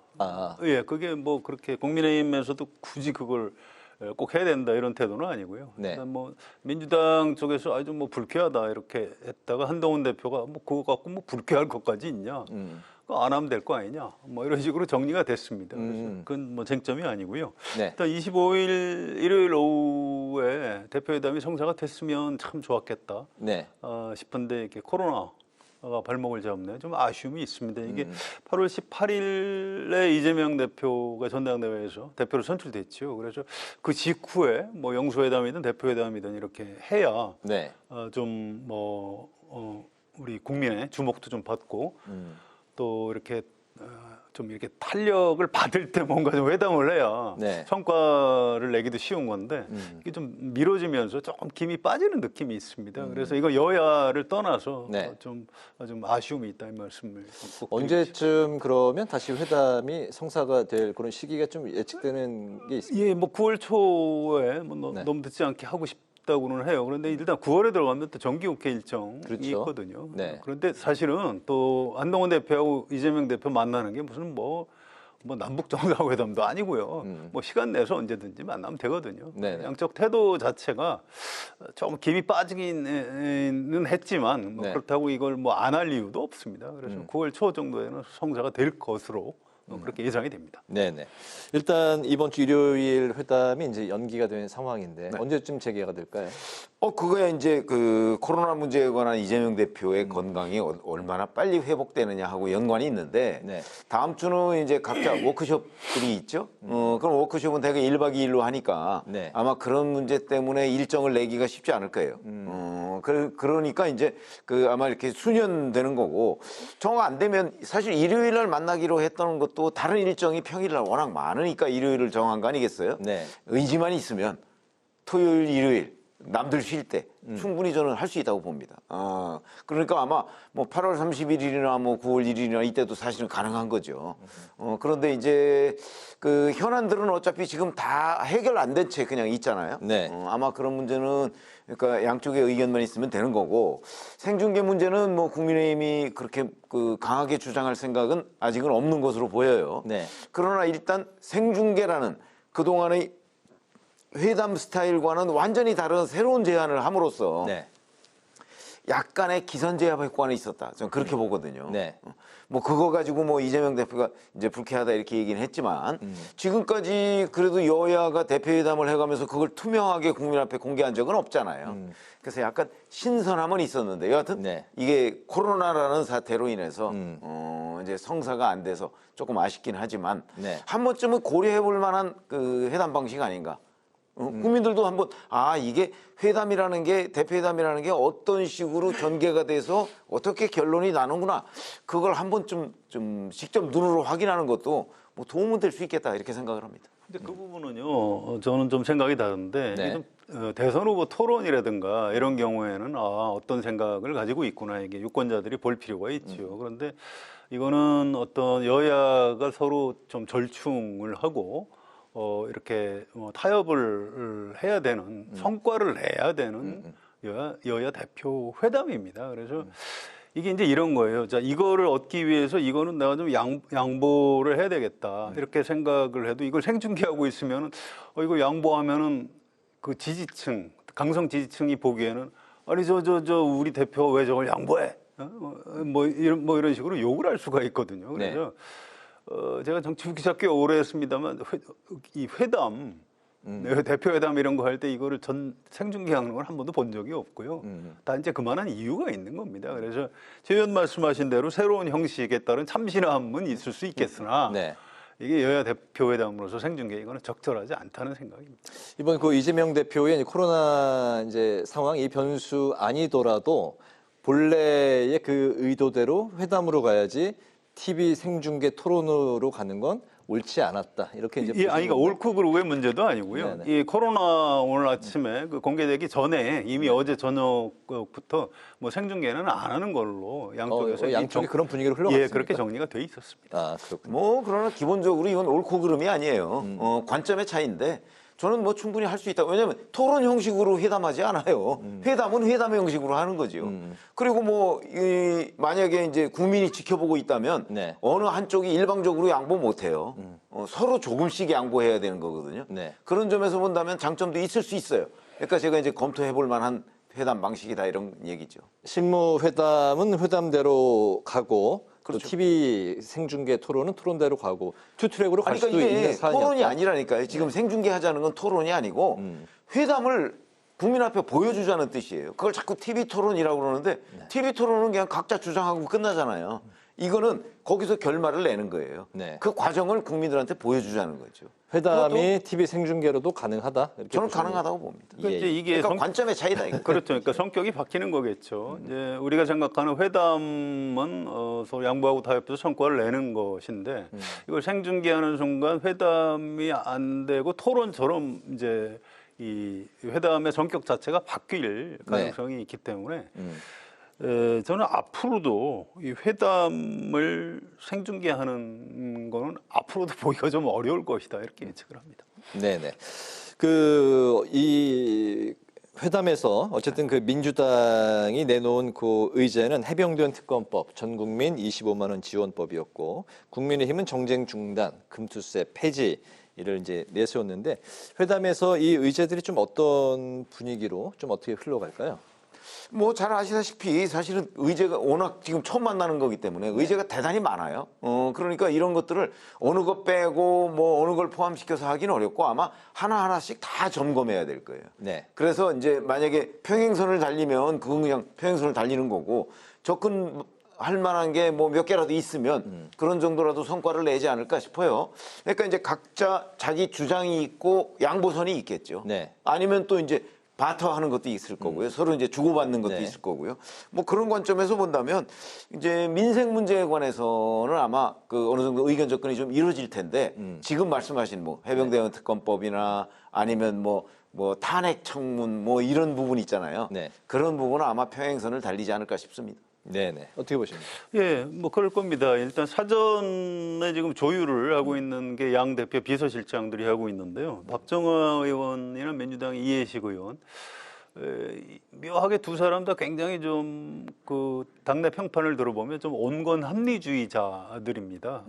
예, 그게 그렇게 국민의힘에서도 굳이 그걸 꼭 해야 된다 이런 태도는 아니고요.
네.
일단 민주당 쪽에서 아주 불쾌하다 이렇게 했다가 한동훈 대표가 그거 갖고 불쾌할 것까지 있냐? 그거 안 하면 될 거 아니냐? 이런 식으로 정리가 됐습니다. 그래서 그건 쟁점이 아니고요.
네.
일단 25일 일요일 오후에 대표회담이 성사가 됐으면 참 좋았겠다.
네.
싶은데 이렇게 코로나가 발목을 잡네. 좀 아쉬움이 있습니다. 이게 8월 18일에 이재명 대표가 전당대회에서 대표로 선출됐죠. 그래서 그 직후에 영수회담이든 대표회담이든 이렇게 해야
네.
우리 국민의 주목도 좀 받고 또 이렇게 좀 이렇게 탄력을 받을 때 뭔가 좀 회담을 해야
네.
성과를 내기도 쉬운 건데 이게 좀 미뤄지면서 조금 김이 빠지는 느낌이 있습니다. 그래서 이거 여야를 떠나서
네.
좀 아쉬움이 있다 이 말씀을 꼭
언제쯤 그러면 다시 회담이 성사가 될 그런 시기가 좀 예측되는 게 있습니다.
예, 9월 초에 너무 늦지 않게 하고 싶다고는 해요. 그런데 일단 9월에 들어가면 또 정기국회 일정이
그렇죠.
있거든요.
네.
그런데 사실은 또 한동훈 대표하고 이재명 대표 만나는 게 무슨 남북 정상회담도 아니고요. 시간 내서 언제든지 만나면 되거든요.
네네.
양쪽 태도 자체가 조금 김이 빠지기는 했지만
네.
그렇다고 이걸 안 할 이유도 없습니다. 그래서 9월 초 정도에는 성사가 될 것으로 그렇게 예상이 됩니다.
네네. 일단 이번 주 일요일 회담이 이제 연기가 된 상황인데 언제쯤 재개가 될까요?
그거야 이제 코로나 문제에 관한 이재명 대표의 건강이 얼마나 빨리 회복되느냐 하고 연관이 있는데
네.
다음 주는 이제 각자 워크숍들이 있죠. 그럼 워크숍은 대개 1박 2일로 하니까
네.
아마 그런 문제 때문에 일정을 내기가 쉽지 않을 거예요. 그러니까 이제 아마 이렇게 수년되는 거고 정 안 되면 사실 일요일 날 만나기로 했던 것도 다른 일정이 평일 날 워낙 많으니까 일요일을 정한 거 아니겠어요?
네.
의지만 있으면 토요일, 일요일
남들 쉴 때 충분히 저는 할 수 있다고 봅니다. 그러니까 아마 뭐 8월 31일이나 뭐 9월 1일이나 이때도 사실은 가능한 거죠. 그런데 이제 그 현안들은 어차피 지금 다 해결 안 된 채 그냥 있잖아요.
네.
아마 그런 문제는 그러니까 양쪽의 의견만 있으면 되는 거고 생중계 문제는 뭐 국민의힘이 그렇게 그 강하게 주장할 생각은 아직은 없는 것으로 보여요.
네.
그러나 일단 생중계라는 그동안의 회담 스타일과는 완전히 다른 새로운 제안을 함으로써 약간의 기선제압 효과는 있었다. 저는 그렇게 보거든요. 뭐 그거 가지고 뭐 이재명 대표가 이제 불쾌하다 이렇게 얘기는 했지만 지금까지 그래도 여야가 대표회담을 해가면서 그걸 투명하게 국민 앞에 공개한 적은 없잖아요. 그래서 약간 신선함은 있었는데 여하튼 이게 코로나라는 사태로 인해서 이제 성사가 안 돼서 조금 아쉽긴 하지만 한 번쯤은 고려해 볼 만한 그 회담 방식 아닌가. 국민들도 한번 이게 회담이라는 게 대표회담이라는 게 어떤 식으로 전개가 돼서 어떻게 결론이 나는구나 그걸 한 번쯤 좀 직접 눈으로 확인하는 것도 뭐 도움은 될 수 있겠다 이렇게 생각을 합니다.
근데 그 부분은요 저는 좀 생각이 다른데 이게 좀, 대선 후보 토론이라든가 이런 경우에는 어떤 생각을 가지고 있구나 이게 유권자들이 볼 필요가 있죠. 그런데 이거는 어떤 여야가 서로 좀 절충을 하고 이렇게 타협을 해야 되는 성과를 내야 되는 여야 대표 회담입니다. 그래서 이게 이제 이런 거예요. 자, 이거를 얻기 위해서 이거는 내가 좀 양보를 해야 되겠다. 이렇게 생각을 해도 이걸 생중계하고 있으면 이거 양보하면은 그 지지층, 강성 지지층이 보기에는 아니 저 우리 대표 왜 저걸 양보해? 뭐 이런 식으로 욕을 할 수가 있거든요. 그래서 제가 정치 기자 꽤 오래 했습니다만 이 회담, 대표회담 이런 거 할 때 이거를 생중계하는 걸 한 번도 본 적이 없고요. 다 이제 그만한 이유가 있는 겁니다. 그래서 제 의원 말씀하신 대로 새로운 형식에 따른 참신함은 있을 수 있겠으나 이게 여야 대표회담으로서 생중계 이거는 적절하지 않다는 생각입니다.
이번 그 이재명 대표의 코로나 이제 상황 이 변수 아니더라도 본래의 그 의도대로 회담으로 가야지 TV 생중계 토론으로 가는 건 옳지 않았다. 이렇게 이제
그러니까 옳고 그르고의 문제도 아니고요. 이 코로나 오늘 아침에 그 공개되기 전에 이미 어제 저녁부터 뭐 생중계는 안 하는 걸로 양쪽에서
양쪽이 그런 분위기로 흘러갔습니다.
그렇게 정리가 돼 있었습니다.
그렇군요.
뭐 그러나 기본적으로 이건 옳고 그름이 아니에요. 관점의 차이인데 저는 뭐 충분히 할 수 있다. 왜냐하면 토론 형식으로 회담하지 않아요. 회담은 회담의 형식으로 하는 거죠. 그리고 뭐 만약에 이제 국민이 지켜보고 있다면 어느 한쪽이 일방적으로 양보 못 해요. 서로 조금씩 양보해야 되는 거거든요. 그런 점에서 본다면 장점도 있을 수 있어요. 그러니까 제가 이제 검토해 볼 만한 회담 방식이다 이런 얘기죠.
실무 회담은 회담대로 가고 또 TV 생중계 토론은 토론대로 가고 투 트랙으로 갈 수도 있는 사안이었다.
토론이 아니라니까요. 지금 생중계 하자는 건 토론이 아니고 회담을 국민 앞에 보여주자는 뜻이에요. 그걸 자꾸 TV 토론이라고 그러는데 TV 토론은 그냥 각자 주장하고 끝나잖아요. 이거는 거기서 결말을 내는 거예요. 그 과정을 국민들한테 보여주자는 거죠.
회담이 TV 생중계로도 가능하다. 이렇게
저는 가능하다고 봅니다.
이게
그러니까 관점의 차이다. 이거.
그렇죠. 그러니까 성격이 바뀌는 거겠죠. 이제 우리가 생각하는 회담은 서로 양보하고 타협해서 성과를 내는 것인데 이걸 생중계하는 순간 회담이 안 되고 토론처럼 이제 이 회담의 성격 자체가 바뀔 가능성이 있기 때문에 저는 앞으로도 이 회담을 생중계하는 거는 앞으로도 보기가 좀 어려울 것이다 이렇게 예측을 합니다.
네네. 이 회담에서 어쨌든 그 민주당이 내놓은 그 의제는 해병대원 특검법, 전국민 25만 원 지원법이었고 국민의힘은 정쟁 중단, 금투세 폐지 이를 이제 내세웠는데 회담에서 이 의제들이 좀 어떤 분위기로 좀 어떻게 흘러갈까요?
뭐 잘 아시다시피 사실은 의제가 워낙 지금 처음 만나는 거기 때문에 의제가 대단히 많아요. 그러니까 이런 것들을 어느 것 빼고 뭐 어느 걸 포함시켜서 하기는 어렵고 아마 하나하나씩 다 점검해야 될 거예요. 그래서 이제 만약에 평행선을 달리면 그건 그냥 평행선을 달리는 거고 접근할 만한 게 뭐 몇 개라도 있으면 그런 정도라도 성과를 내지 않을까 싶어요. 그러니까 이제 각자 자기 주장이 있고 양보선이 있겠죠. 아니면 또 이제 바터하는 것도 있을 거고요. 서로 이제 주고받는 것도 있을 거고요. 뭐 그런 관점에서 본다면 이제 민생 문제에 관해서는 아마 그 어느 정도 의견 접근이 좀 이루어질 텐데 지금 말씀하신 뭐 해병대원 특검법이나 아니면 뭐 탄핵 청문 뭐 이런 부분 있잖아요. 그런 부분은 아마 평행선을 달리지 않을까 싶습니다.
네네. 어떻게 보십니까?
예, 뭐 그럴 겁니다. 일단 사전에 지금 조율을 하고 있는 게 양 대표 비서실장들이 하고 있는데요. 박정화 의원이나 민주당의 이해식 의원, 묘하게 두 사람 다 굉장히 좀 그 당내 평판을 들어보면 좀 온건 합리주의자들입니다.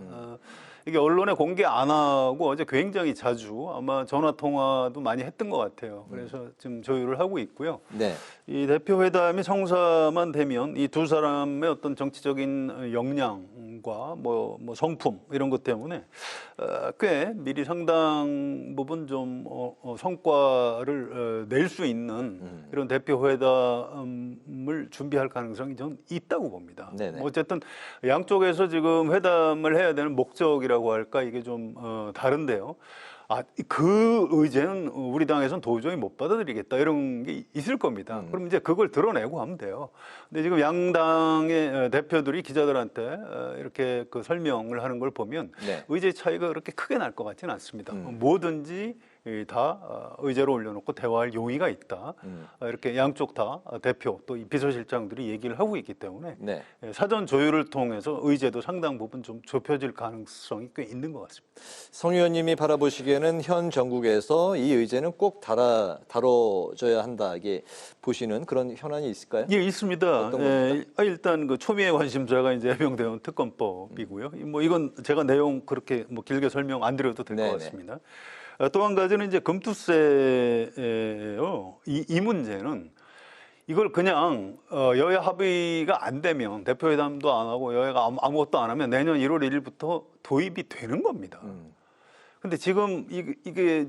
이게 언론에 공개 안 하고 어제 굉장히 자주 아마 전화 통화도 많이 했던 것 같아요. 그래서 지금 조율을 하고 있고요. 이 대표 회담이 성사만 되면 이 두 사람의 어떤 정치적인 역량과 뭐 성품 이런 것 때문에 꽤 미리 상당 부분 좀 성과를 낼 수 있는 이런 대표 회담을 준비할 가능성이 좀 있다고 봅니다. 뭐 어쨌든 양쪽에서 지금 회담을 해야 되는 목적이라고 할까 이게 좀 다른데요. 그 의제는 우리 당에서는 도저히 못 받아들이겠다 이런 게 있을 겁니다. 그럼 이제 그걸 드러내고 하면 돼요. 근데 지금 양당의 대표들이 기자들한테 이렇게 그 설명을 하는 걸 보면 의제 차이가 그렇게 크게 날 것 같지는 않습니다. 뭐든지 다 의제로 올려놓고 대화할 용의가 있다. 이렇게 양쪽 다 대표 또 이 비서실장들이 얘기를 하고 있기 때문에 사전 조율을 통해서 의제도 상당 부분 좀 좁혀질 가능성이 꽤 있는 것 같습니다.
성 의원님이 바라보시기에는 현 정국에서 이 의제는 꼭 다뤄져야 한다 이게 보시는 그런 현안이 있을까요?
예, 있습니다. 일단 그 초미의 관심사가 이제 해병대원 특검법이고요. 뭐 이건 제가 내용 그렇게 뭐 길게 설명 안 드려도 될 것 같습니다. 또 한 가지는 이제 금투세예요. 이 문제는 이걸 그냥 여야 합의가 안 되면 대표회담도 안 하고 여야가 아무것도 안 하면 내년 1월 1일부터 도입이 되는 겁니다. 근데 지금 이게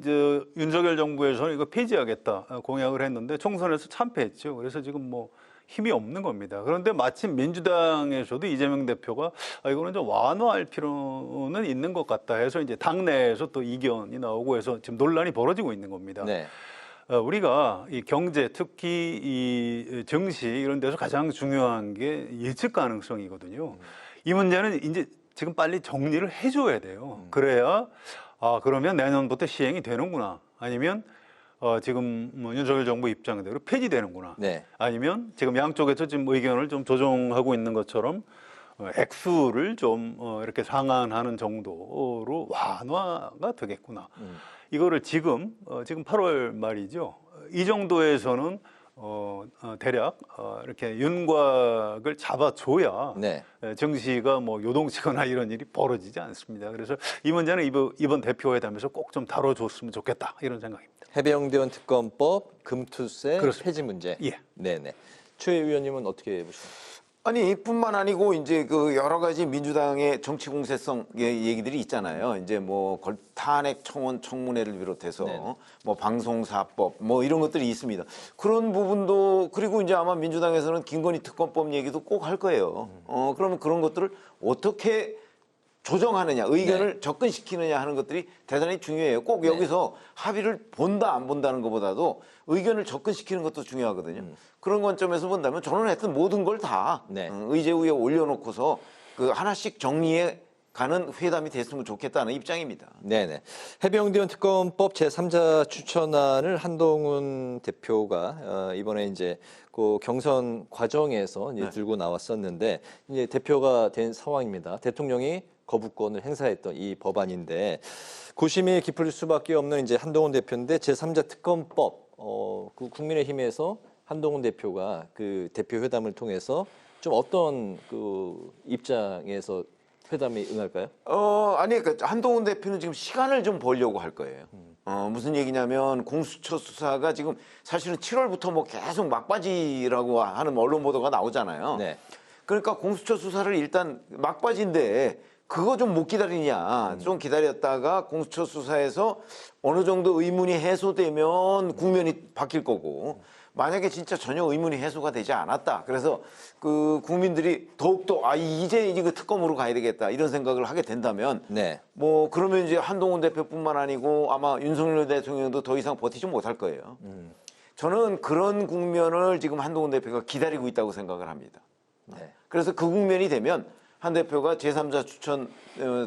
윤석열 정부에서는 이거 폐지하겠다 공약을 했는데 총선에서 참패했죠. 그래서 지금 뭐 힘이 없는 겁니다. 그런데 마침 민주당에서도 이재명 대표가 이거는 좀 완화할 필요는 있는 것 같다 해서 이제 당내에서 또 이견이 나오고 해서 지금 논란이 벌어지고 있는 겁니다. 우리가 이 경제 특히 이 증시 이런 데서 가장 중요한 게 예측 가능성이거든요. 이 문제는 이제 지금 빨리 정리를 해줘야 돼요. 그래야 그러면 내년부터 시행이 되는구나. 아니면 지금 뭐 윤석열 정부 입장대로 폐지되는구나. 아니면 지금 양쪽에서 지금 의견을 좀 조정하고 있는 것처럼 액수를 좀 이렇게 상한하는 정도로 완화가 되겠구나. 이거를 지금 8월 말이죠. 이 정도에서는 대략 이렇게 윤곽을 잡아줘야 정시가 뭐 요동치거나 이런 일이 벌어지지 않습니다. 그래서 이 문제는 이번 대표회담에서 꼭 좀 다뤄줬으면 좋겠다 이런 생각입니다.
해병대원 특검법, 금투세
그렇습니다.
폐지 문제.
예.
네네. 최 의원님은 어떻게 보십니까?
아니 뿐만 아니고 이제 그 여러 가지 민주당의 정치 공세성 얘기들이 있잖아요. 이제 뭐 탄핵 청문회를 비롯해서 뭐 방송사법 뭐 이런 것들이 있습니다. 그런 부분도 그리고 이제 아마 민주당에서는 김건희 특검법 얘기도 꼭 할 거예요. 그러면 그런 것들을 어떻게 조정하느냐, 의견을 접근시키느냐 하는 것들이 대단히 중요해요. 꼭 여기서 합의를 본다 안 본다는 것보다도 의견을 접근시키는 것도 중요하거든요. 그런 관점에서 본다면 저는 하여튼 모든 걸 다 의제 위에 올려놓고서 그 하나씩 정리해 가는 회담이 됐으면 좋겠다는 입장입니다.
네네. 해병대원 특검법 제3자 추천안을 한동훈 대표가 이번에 이제 그 경선 과정에서 이제 들고 나왔었는데 이제 대표가 된 상황입니다. 대통령이 거부권을 행사했던 이 법안인데 고심이 깊을 수밖에 없는 이제 한동훈 대표인데 제3자 특검법 그 국민의힘에서 한동훈 대표가 그 대표 회담을 통해서 좀 어떤 그 입장에서 회담에 응할까요?
아니 그러니까 한동훈 대표는 지금 시간을 좀 벌려고 할 거예요. 무슨 얘기냐면 공수처 수사가 지금 사실은 7월부터 뭐 계속 막바지라고 하는 언론 보도가 나오잖아요. 그러니까 공수처 수사를 일단 막바지인데 그거 좀 못 기다리냐. 좀 기다렸다가 공수처 수사에서 어느 정도 의문이 해소되면 국면이 바뀔 거고 만약에 진짜 전혀 의문이 해소가 되지 않았다. 그래서 그 국민들이 더욱더 이제 이거 특검으로 가야 되겠다 이런 생각을 하게 된다면 뭐 그러면 이제 한동훈 대표뿐만 아니고 아마 윤석열 대통령도 더 이상 버티지 못할 거예요. 저는 그런 국면을 지금 한동훈 대표가 기다리고 있다고 생각을 합니다. 그래서 그 국면이 되면 한 대표가 제3자 추천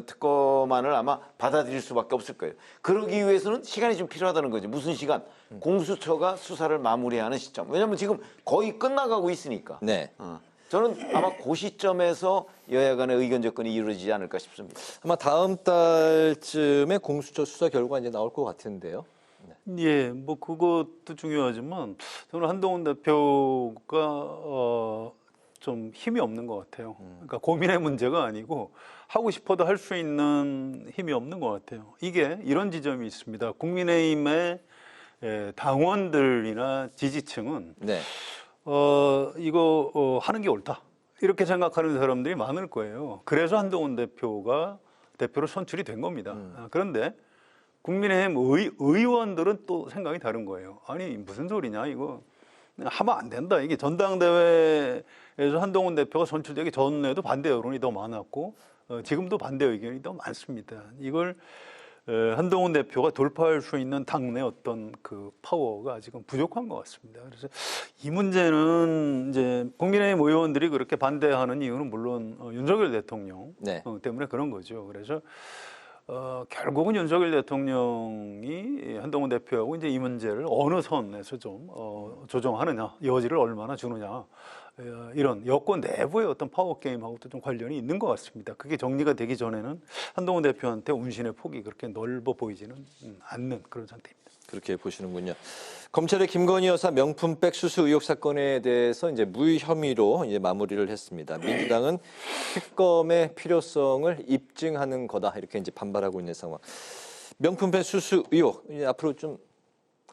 특검안을 아마 받아들일 수밖에 없을 거예요. 그러기 위해서는 시간이 좀 필요하다는 거죠. 무슨 시간? 공수처가 수사를 마무리하는 시점. 왜냐하면 지금 거의 끝나가고 있으니까.
네.
저는 아마 그 시점에서 여야 간의 의견 접근이 이루어지지 않을까 싶습니다.
아마 다음 달쯤에 공수처 수사 결과 이제 나올 것 같은데요.
예, 뭐 그것도 중요하지만 저는 한동훈 대표가 좀 힘이 없는 것 같아요. 그러니까 고민의 문제가 아니고 하고 싶어도 할 수 있는 힘이 없는 것 같아요. 이게 이런 지점이 있습니다. 국민의힘의 당원들이나 지지층은 이거 하는 게 옳다 이렇게 생각하는 사람들이 많을 거예요. 그래서 한동훈 대표가 대표로 선출이 된 겁니다. 그런데 국민의힘 의원들은 또 생각이 다른 거예요. 아니 무슨 소리냐 이거 하면 안 된다. 이게 전당대회에서 한동훈 대표가 선출되기 전에도 반대 여론이 더 많았고 지금도 반대 의견이 더 많습니다. 이걸 한동훈 대표가 돌파할 수 있는 당내 어떤 그 파워가 아직은 부족한 것 같습니다. 그래서 이 문제는 이제 국민의힘 의원들이 그렇게 반대하는 이유는 물론 윤석열 대통령 때문에 그런 거죠. 그래서 결국은 윤석열 대통령이 한동훈 대표하고 이제 이 문제를 어느 선에서 좀 조정하느냐, 여지를 얼마나 주느냐, 이런 여권 내부의 어떤 파워 게임하고도 좀 관련이 있는 것 같습니다. 그게 정리가 되기 전에는 한동훈 대표한테 운신의 폭이 그렇게 넓어 보이지는 않는 그런 상태입니다.
그렇게 보시는군요. 검찰의 김건희 여사 명품백 수수 의혹 사건에 대해서 이제 무혐의로 이제 마무리를 했습니다. 민주당은 특검의 필요성을 입증하는 거다 이렇게 이제 반발하고 있는 상황. 명품백 수수 의혹 이제 앞으로 좀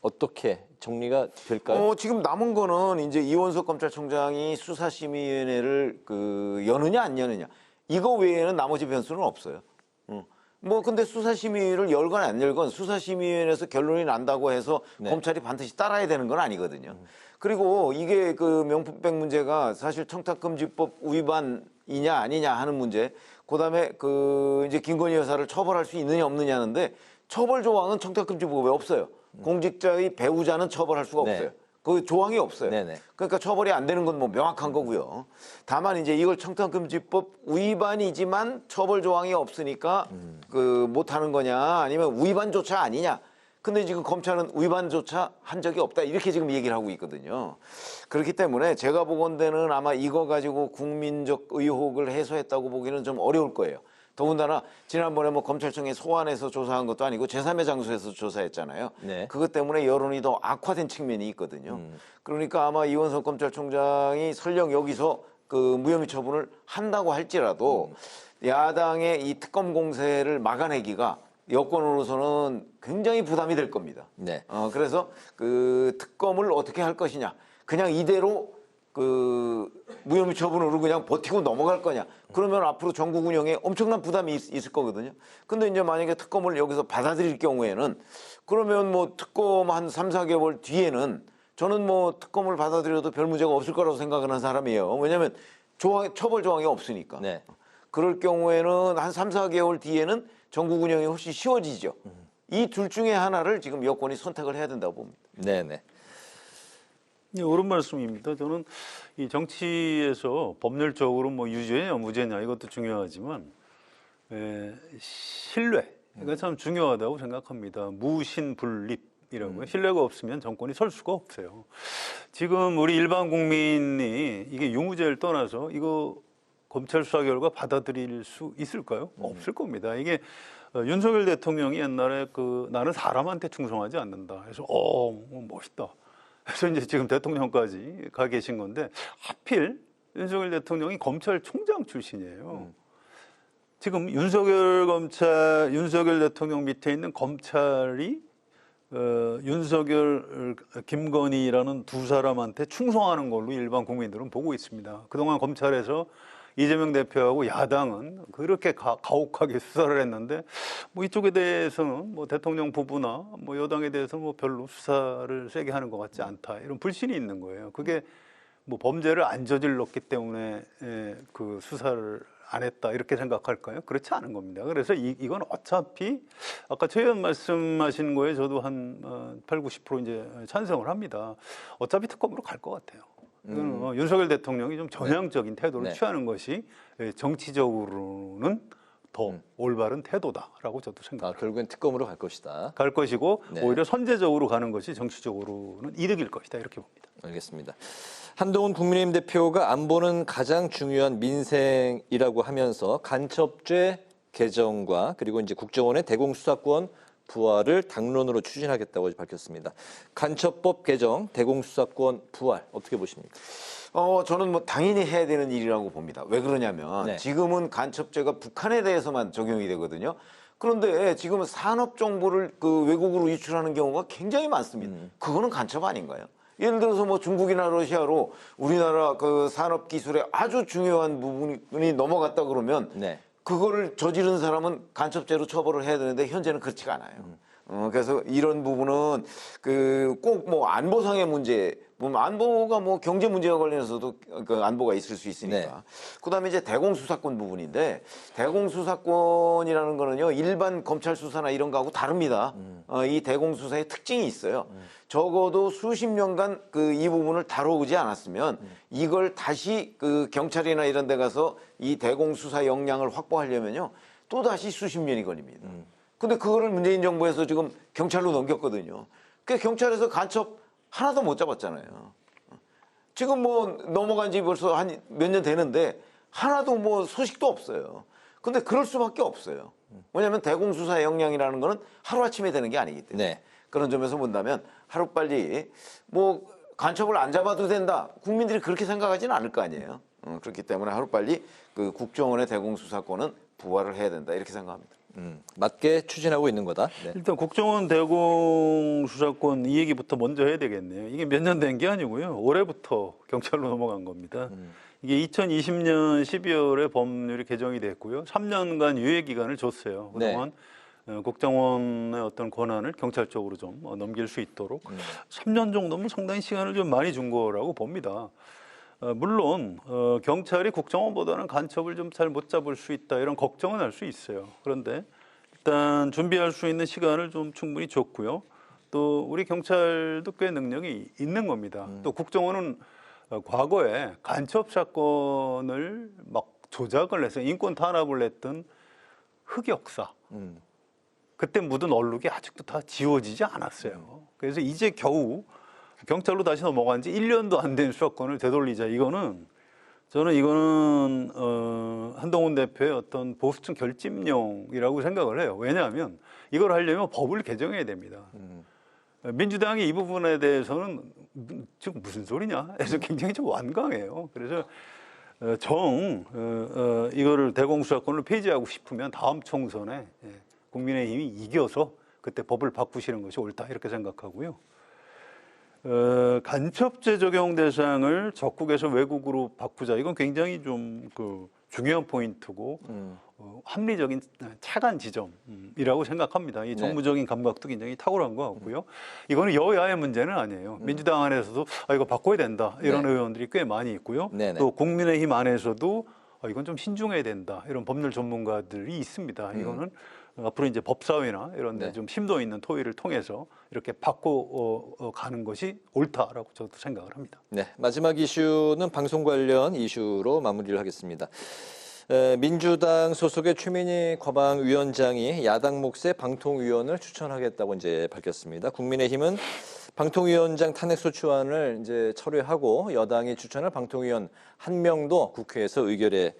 어떻게 정리가 될까요?
지금 남은 거는 이제 이원석 검찰총장이 수사심의위원회를 여느냐 안 여느냐 이거 외에는 나머지 변수는 없어요. 뭐 근데 수사심의를 열건 안 열건 수사심의위원회에서 결론이 난다고 해서 검찰이 반드시 따라야 되는 건 아니거든요. 그리고 이게 그 명품백 문제가 사실 청탁금지법 위반이냐 아니냐 하는 문제, 그다음에 이제 김건희 여사를 처벌할 수 있느냐 없느냐 하는데 처벌 조항은 청탁금지법에 없어요. 공직자의 배우자는 처벌할 수가 없어요. 그 조항이 없어요. 그러니까 처벌이 안 되는 건 뭐 명확한 거고요. 다만 이제 이걸 청탁금지법 위반이지만 처벌 조항이 없으니까 못하는 거냐 아니면 위반조차 아니냐. 근데 지금 검찰은 위반조차 한 적이 없다 이렇게 지금 얘기를 하고 있거든요. 그렇기 때문에 제가 보건대는 아마 이거 가지고 국민적 의혹을 해소했다고 보기는 좀 어려울 거예요. 더군다나 지난번에 뭐 검찰청에 소환해서 조사한 것도 아니고 제3의 장소에서 조사했잖아요. 그것 때문에 여론이 더 악화된 측면이 있거든요. 그러니까 아마 이원석 검찰총장이 설령 여기서 무혐의 처분을 한다고 할지라도 야당의 이 특검 공세를 막아내기가 여권으로서는 굉장히 부담이 될 겁니다. 그래서 특검을 어떻게 할 것이냐. 그냥 이대로 무혐의 처분으로 그냥 버티고 넘어갈 거냐. 그러면 앞으로 전국 운영에 엄청난 부담이 있을 거거든요. 근데 이제 만약에 특검을 여기서 받아들일 경우에는 그러면 뭐 특검 한 3, 4개월 뒤에는 저는 뭐 특검을 받아들여도 별 문제가 없을 거라고 생각하는 사람이에요. 왜냐하면 처벌 조항이 없으니까. 그럴 경우에는 한 3, 4개월 뒤에는 전국 운영이 훨씬 쉬워지죠. 이 둘 중에 하나를 지금 여권이 선택을 해야 된다고 봅니다.
네, 옳은 말씀입니다. 저는 이 정치에서 법률적으로 뭐 유죄냐 무죄냐 이것도 중요하지만 신뢰가 참 중요하다고 생각합니다. 무신분립이라고요. 신뢰가 없으면 정권이 설 수가 없어요. 지금 우리 일반 국민이 이게 유무죄를 떠나서 이거 검찰 수사 결과 받아들일 수 있을까요? 없을 겁니다. 이게 윤석열 대통령이 옛날에 나는 사람한테 충성하지 않는다. 그래서 멋있다. 그래서 이제 지금 대통령까지 가 계신 건데 하필 윤석열 대통령이 검찰총장 출신이에요. 지금 윤석열 대통령 밑에 있는 검찰이 윤석열, 김건희라는 두 사람한테 충성하는 걸로 일반 국민들은 보고 있습니다. 그동안 검찰에서 이재명 대표하고 야당은 그렇게 가혹하게 수사를 했는데 뭐 이쪽에 대해서는 뭐 대통령 부부나 뭐 여당에 대해서는 뭐 별로 수사를 세게 하는 것 같지 않다 이런 불신이 있는 거예요. 그게 뭐 범죄를 안 저질렀기 때문에 그 수사를 안 했다 이렇게 생각할까요? 그렇지 않은 겁니다. 그래서 이건 어차피 아까 최 의원 말씀하신 거에 저도 한 8, 90% 이제 찬성을 합니다. 어차피 특검으로 갈 것 같아요. 이건 윤석열 대통령이 좀 전향적인 태도를 취하는 것이 정치적으로는 더 올바른 태도다라고 저도 생각합니다.
결국엔 특검으로 갈 것이다.
갈 것이고 오히려 선제적으로 가는 것이 정치적으로는 이득일 것이다 이렇게 봅니다.
알겠습니다. 한동훈 국민의힘 대표가 안보는 가장 중요한 민생이라고 하면서 간첩죄 개정과 그리고 이제 국정원의 대공수사권 부활을 당론으로 추진하겠다고 밝혔습니다. 간첩법 개정, 대공수사권 부활 어떻게 보십니까?
저는 뭐 당연히 해야 되는 일이라고 봅니다. 왜 그러냐면 지금은 간첩죄가 북한에 대해서만 적용이 되거든요. 그런데 지금은 산업 정보를 그 외국으로 유출하는 경우가 굉장히 많습니다. 그거는 간첩 아닌가요? 예를 들어서 뭐 중국이나 러시아로 우리나라 그 산업 기술에 아주 중요한 부분이 넘어갔다 그러면 그거를 저지른 사람은 간첩죄로 처벌을 해야 되는데 현재는 그렇지가 않아요. 그래서 이런 부분은 그 꼭 뭐 안보상의 문제, 안보가 뭐 경제 문제와 관련해서도 그 안보가 있을 수 있으니까. 그다음에 이제 대공수사권 부분인데 대공수사권이라는 거는요 일반 검찰 수사나 이런 거하고 다릅니다. 이 대공수사의 특징이 있어요. 적어도 수십 년간 그 이 부분을 다뤄오지 않았으면 이걸 다시 그 경찰이나 이런 데 가서 이 대공수사 역량을 확보하려면요 또 다시 수십 년이 걸립니다. 근데 그거를 문재인 정부에서 지금 경찰로 넘겼거든요. 그 경찰에서 간첩 하나도 못 잡았잖아요. 지금 뭐 넘어간 지 벌써 한 몇 년 되는데 하나도 뭐 소식도 없어요. 근데 그럴 수밖에 없어요. 왜냐하면 대공수사 역량이라는 거는 하루아침에 되는 게 아니기 때문에. 그런 점에서 본다면 하루빨리 뭐 간첩을 안 잡아도 된다. 국민들이 그렇게 생각하지는 않을 거 아니에요. 그렇기 때문에 하루빨리 그 국정원의 대공수사권은 부활을 해야 된다. 이렇게 생각합니다.
맞게 추진하고 있는 거다.
일단 국정원 대공수사권 이 얘기부터 먼저 해야 되겠네요. 이게 몇 년 된 게 아니고요. 올해부터 경찰로 넘어간 겁니다. 이게 2020년 12월에 법률이 개정이 됐고요. 3년간 유예 기간을 줬어요. 그동안 국정원의 어떤 권한을 경찰 쪽으로 좀 넘길 수 있도록 3년 정도면 상당히 시간을 좀 많이 준 거라고 봅니다. 물론 경찰이 국정원보다는 간첩을 좀 잘 못 잡을 수 있다 이런 걱정은 할 수 있어요. 그런데 일단 준비할 수 있는 시간을 좀 충분히 줬고요. 또 우리 경찰도 꽤 능력이 있는 겁니다. 또 국정원은 과거에 간첩 사건을 막 조작을 해서 인권 탄압을 했던 흑역사. 그때 묻은 얼룩이 아직도 다 지워지지 않았어요. 그래서 이제 겨우 경찰로 다시 넘어간 지 1년도 안 된 수사권을 되돌리자. 이거는 한동훈 대표의 어떤 보수층 결집용이라고 생각을 해요. 왜냐하면 이걸 하려면 법을 개정해야 됩니다. 민주당이 이 부분에 대해서는 지금 무슨 소리냐 해서 굉장히 좀 완강해요. 그래서 이거를 대공수사권을 폐지하고 싶으면 다음 총선에 국민의힘이 이겨서 그때 법을 바꾸시는 것이 옳다 이렇게 생각하고요. 간첩죄 적용 대상을 적국에서 외국으로 바꾸자. 이건 굉장히 좀 중요한 포인트고 합리적인 차관 지점이라고 생각합니다. 이 정무적인 감각도 굉장히 탁월한 것 같고요. 이거는 여야의 문제는 아니에요. 민주당 안에서도 이거 바꿔야 된다 이런 의원들이 꽤 많이 있고요. 또 국민의힘 안에서도 이건 좀 신중해야 된다 이런 법률 전문가들이 있습니다. 이거는 앞으로 이제 법사위나 이런 데 좀 심도 있는 토의를 통해서 이렇게 바꿔 가는 것이 옳다라고 저도 생각을 합니다.
네, 마지막 이슈는 방송 관련 이슈로 마무리를 하겠습니다. 민주당 소속의 최민희 과방위원장이 야당 몫의 방통위원을 추천하겠다고 이제 밝혔습니다. 국민의힘은 방통위원장 탄핵소추안을 이제 철회하고 여당이 추천할 방통위원 한 명도 국회에서 의결에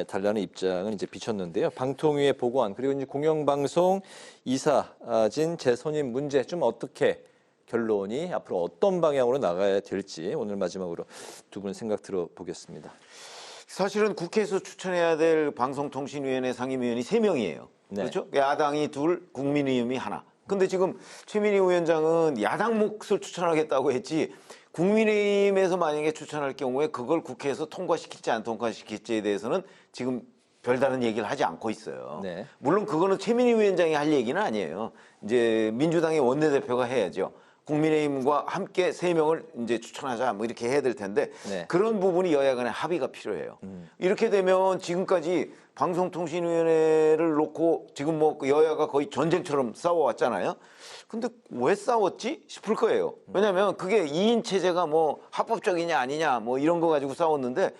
달라는 입장을 이제 비쳤는데요. 방통위의 보고안 그리고 이제 공영방송 이사진 재선임 문제 좀 어떻게 결론이 앞으로 어떤 방향으로 나가야 될지 오늘 마지막으로 두 분 생각 들어보겠습니다.
사실은 국회에서 추천해야 될 방송통신위원회 상임위원이 3명이에요. 그렇죠? 야당이 2, 국민의힘이 1. 근데 지금 최민희 위원장은 야당 몫을 추천하겠다고 했지 국민의힘에서 만약에 추천할 경우에 그걸 국회에서 통과시킬지 안 통과시킬지에 대해서는 지금 별다른 얘기를 하지 않고 있어요. 물론 그거는 최민희 위원장이 할 얘기는 아니에요. 이제 민주당의 원내대표가 해야죠. 국민의힘과 함께 3명을 이제 추천하자 뭐 이렇게 해야 될 텐데
네.
그런 부분이 여야 간의 합의가 필요해요. 이렇게 되면 지금까지 방송통신위원회를 놓고 지금 뭐 여야가 거의 전쟁처럼 싸워왔잖아요. 근데 왜 싸웠지 싶을 거예요. 왜냐하면 그게 2인 체제가 뭐 합법적이냐 아니냐 뭐 이런 거 가지고 싸웠는데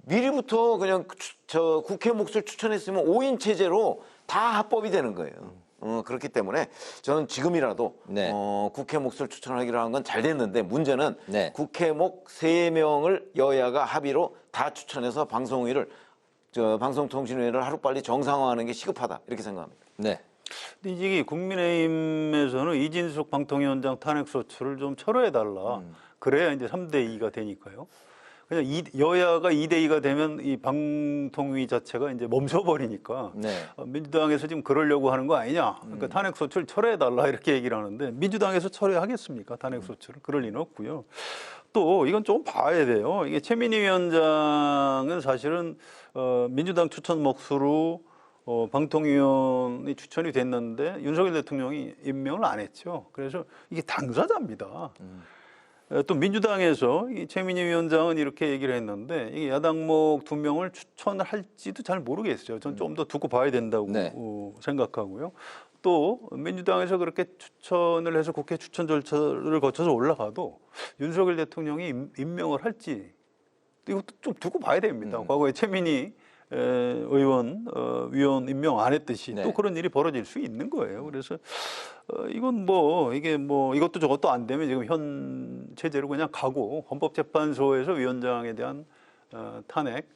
미리부터 그냥 저 국회 몫을 추천했으면 5인 체제로 다 합법이 되는 거예요. 그렇기 때문에 저는 지금이라도
네.
국회 몫을 추천하기로 한 건 잘 됐는데 문제는
네.
국회 몫 3명을 여야가 합의로 다 추천해서 방송통신위원회를 하루빨리 정상화하는 게 시급하다 이렇게 생각합니다.
네.
근데 이게 국민의힘에서는 이진숙 방통위원장 탄핵 소추를 좀 철회해달라. 그래야 이제 3대2가 되니까요. 그냥 여야가 2대2가 되면 이 방통위 자체가 이제 멈춰버리니까
네.
민주당에서 지금 그러려고 하는 거 아니냐. 그러니까 탄핵 소추를 철회해달라 이렇게 얘기를 하는데 민주당에서 철회하겠습니까? 탄핵 소추를. 그럴 리는 없고요. 또 이건 좀 봐야 돼요. 이게 최민희 위원장은 사실은 민주당 추천 몫으로 방통위원이 추천이 됐는데 윤석열 대통령이 임명을 안 했죠. 그래서 이게 당사자입니다. 또 민주당에서 이 최민희 위원장은 이렇게 얘기를 했는데 이게 야당목 2명을 추천할지도 잘 모르겠어요. 전 좀 더 두고 봐야 된다고
네.
생각하고요. 또 민주당에서 그렇게 추천을 해서 국회 추천 절차를 거쳐서 올라가도 윤석열 대통령이 임명을 할지 이것도 좀 두고 봐야 됩니다. 과거에 최민희 위원 임명 안 했듯이
네.
또 그런 일이 벌어질 수 있는 거예요. 그래서 이건 이게 이것도 저것도 안 되면 지금 현 체제로 그냥 가고 헌법재판소에서 위원장에 대한 탄핵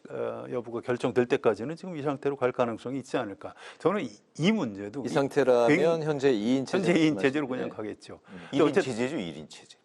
여부가 결정될 때까지는 지금 이 상태로 갈 가능성이 있지 않을까. 저는 이 문제도
이 상태라면 현재 2인 체제.
현재 2인 체제로 그냥 가겠죠.
1인 체제죠, 1인 체제.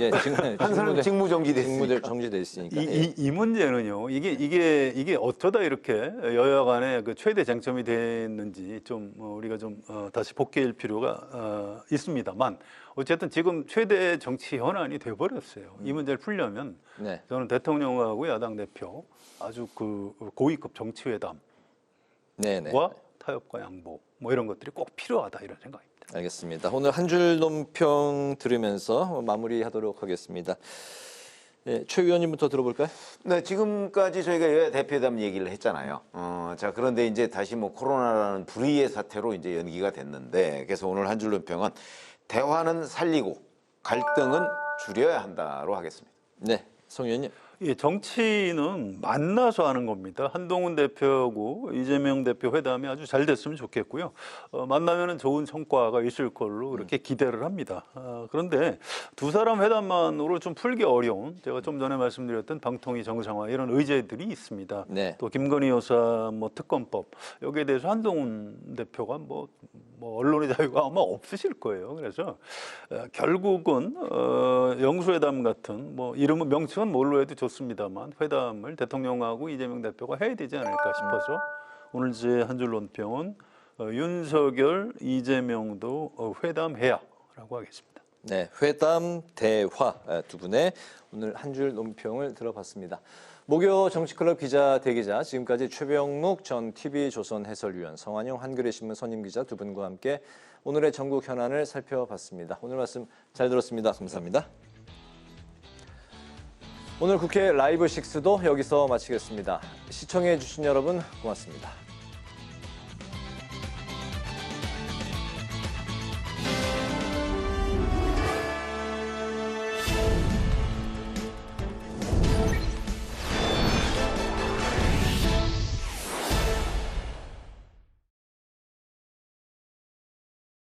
예, 지금
한 사람이 직무 정지됐으니까.
정지돼 있으니까.
이 문제는요. 이게 어쩌다 이렇게 여야 간에 그 최대 쟁점이 됐는지 좀 우리가 좀 다시 복귀할 필요가 있습니다만 어쨌든 지금 최대 정치 현안이 돼버렸어요. 이 문제를 풀려면
네.
저는 대통령하고 야당 대표 아주 그 고위급 정치회담과
네네.
타협과 양보 뭐 이런 것들이 꼭 필요하다 이런 생각입니다. 알겠습니다.
오늘 한 줄 논평 들으면서 마무리하도록 하겠습니다. 예, 최 의원님부터 들어볼까요?
네, 지금까지 저희가 여야 대표회담 얘기를 했잖아요. 자, 그런데 이제 다시 뭐 코로나라는 불의의 사태로 이제 연기가 됐는데, 그래서 오늘 한 줄 논평은 대화는 살리고 갈등은 줄여야 한다로 하겠습니다.
네, 송 의원님.
예, 정치는 만나서 하는 겁니다. 한동훈 대표하고 이재명 대표 회담이 아주 잘 됐으면 좋겠고요. 만나면은 좋은 성과가 있을 걸로 그렇게 기대를 합니다. 그런데 두 사람 회담만으로 좀 풀기 어려운 제가 좀 전에 말씀드렸던 방통위 정상화 이런 의제들이 있습니다.
네.
또 김건희 여사 뭐 특검법 여기에 대해서 한동훈 대표가 뭐 언론의 자유가 아마 없으실 거예요. 그래서 결국은 영수회담 같은 뭐 이름은 명칭은 뭘로 해도 좋습니다만 회담을 대통령하고 이재명 대표가 해야 되지 않을까 싶어서 오늘 제 한 줄 논평은 윤석열, 이재명도 회담해야라고 하겠습니다.
네, 회담, 대화 두 분의 오늘 한 줄 논평을 들어봤습니다. 목요 정치클럽 기자 대기자, 지금까지 최병묵 전 TV조선 해설위원, 성환영 한겨레 신문 선임 기자 두 분과 함께 오늘의 전국 현안을 살펴봤습니다. 오늘 말씀 잘 들었습니다. 감사합니다. 오늘 국회 라이브 6도 여기서 마치겠습니다. 시청해 주신 여러분 고맙습니다.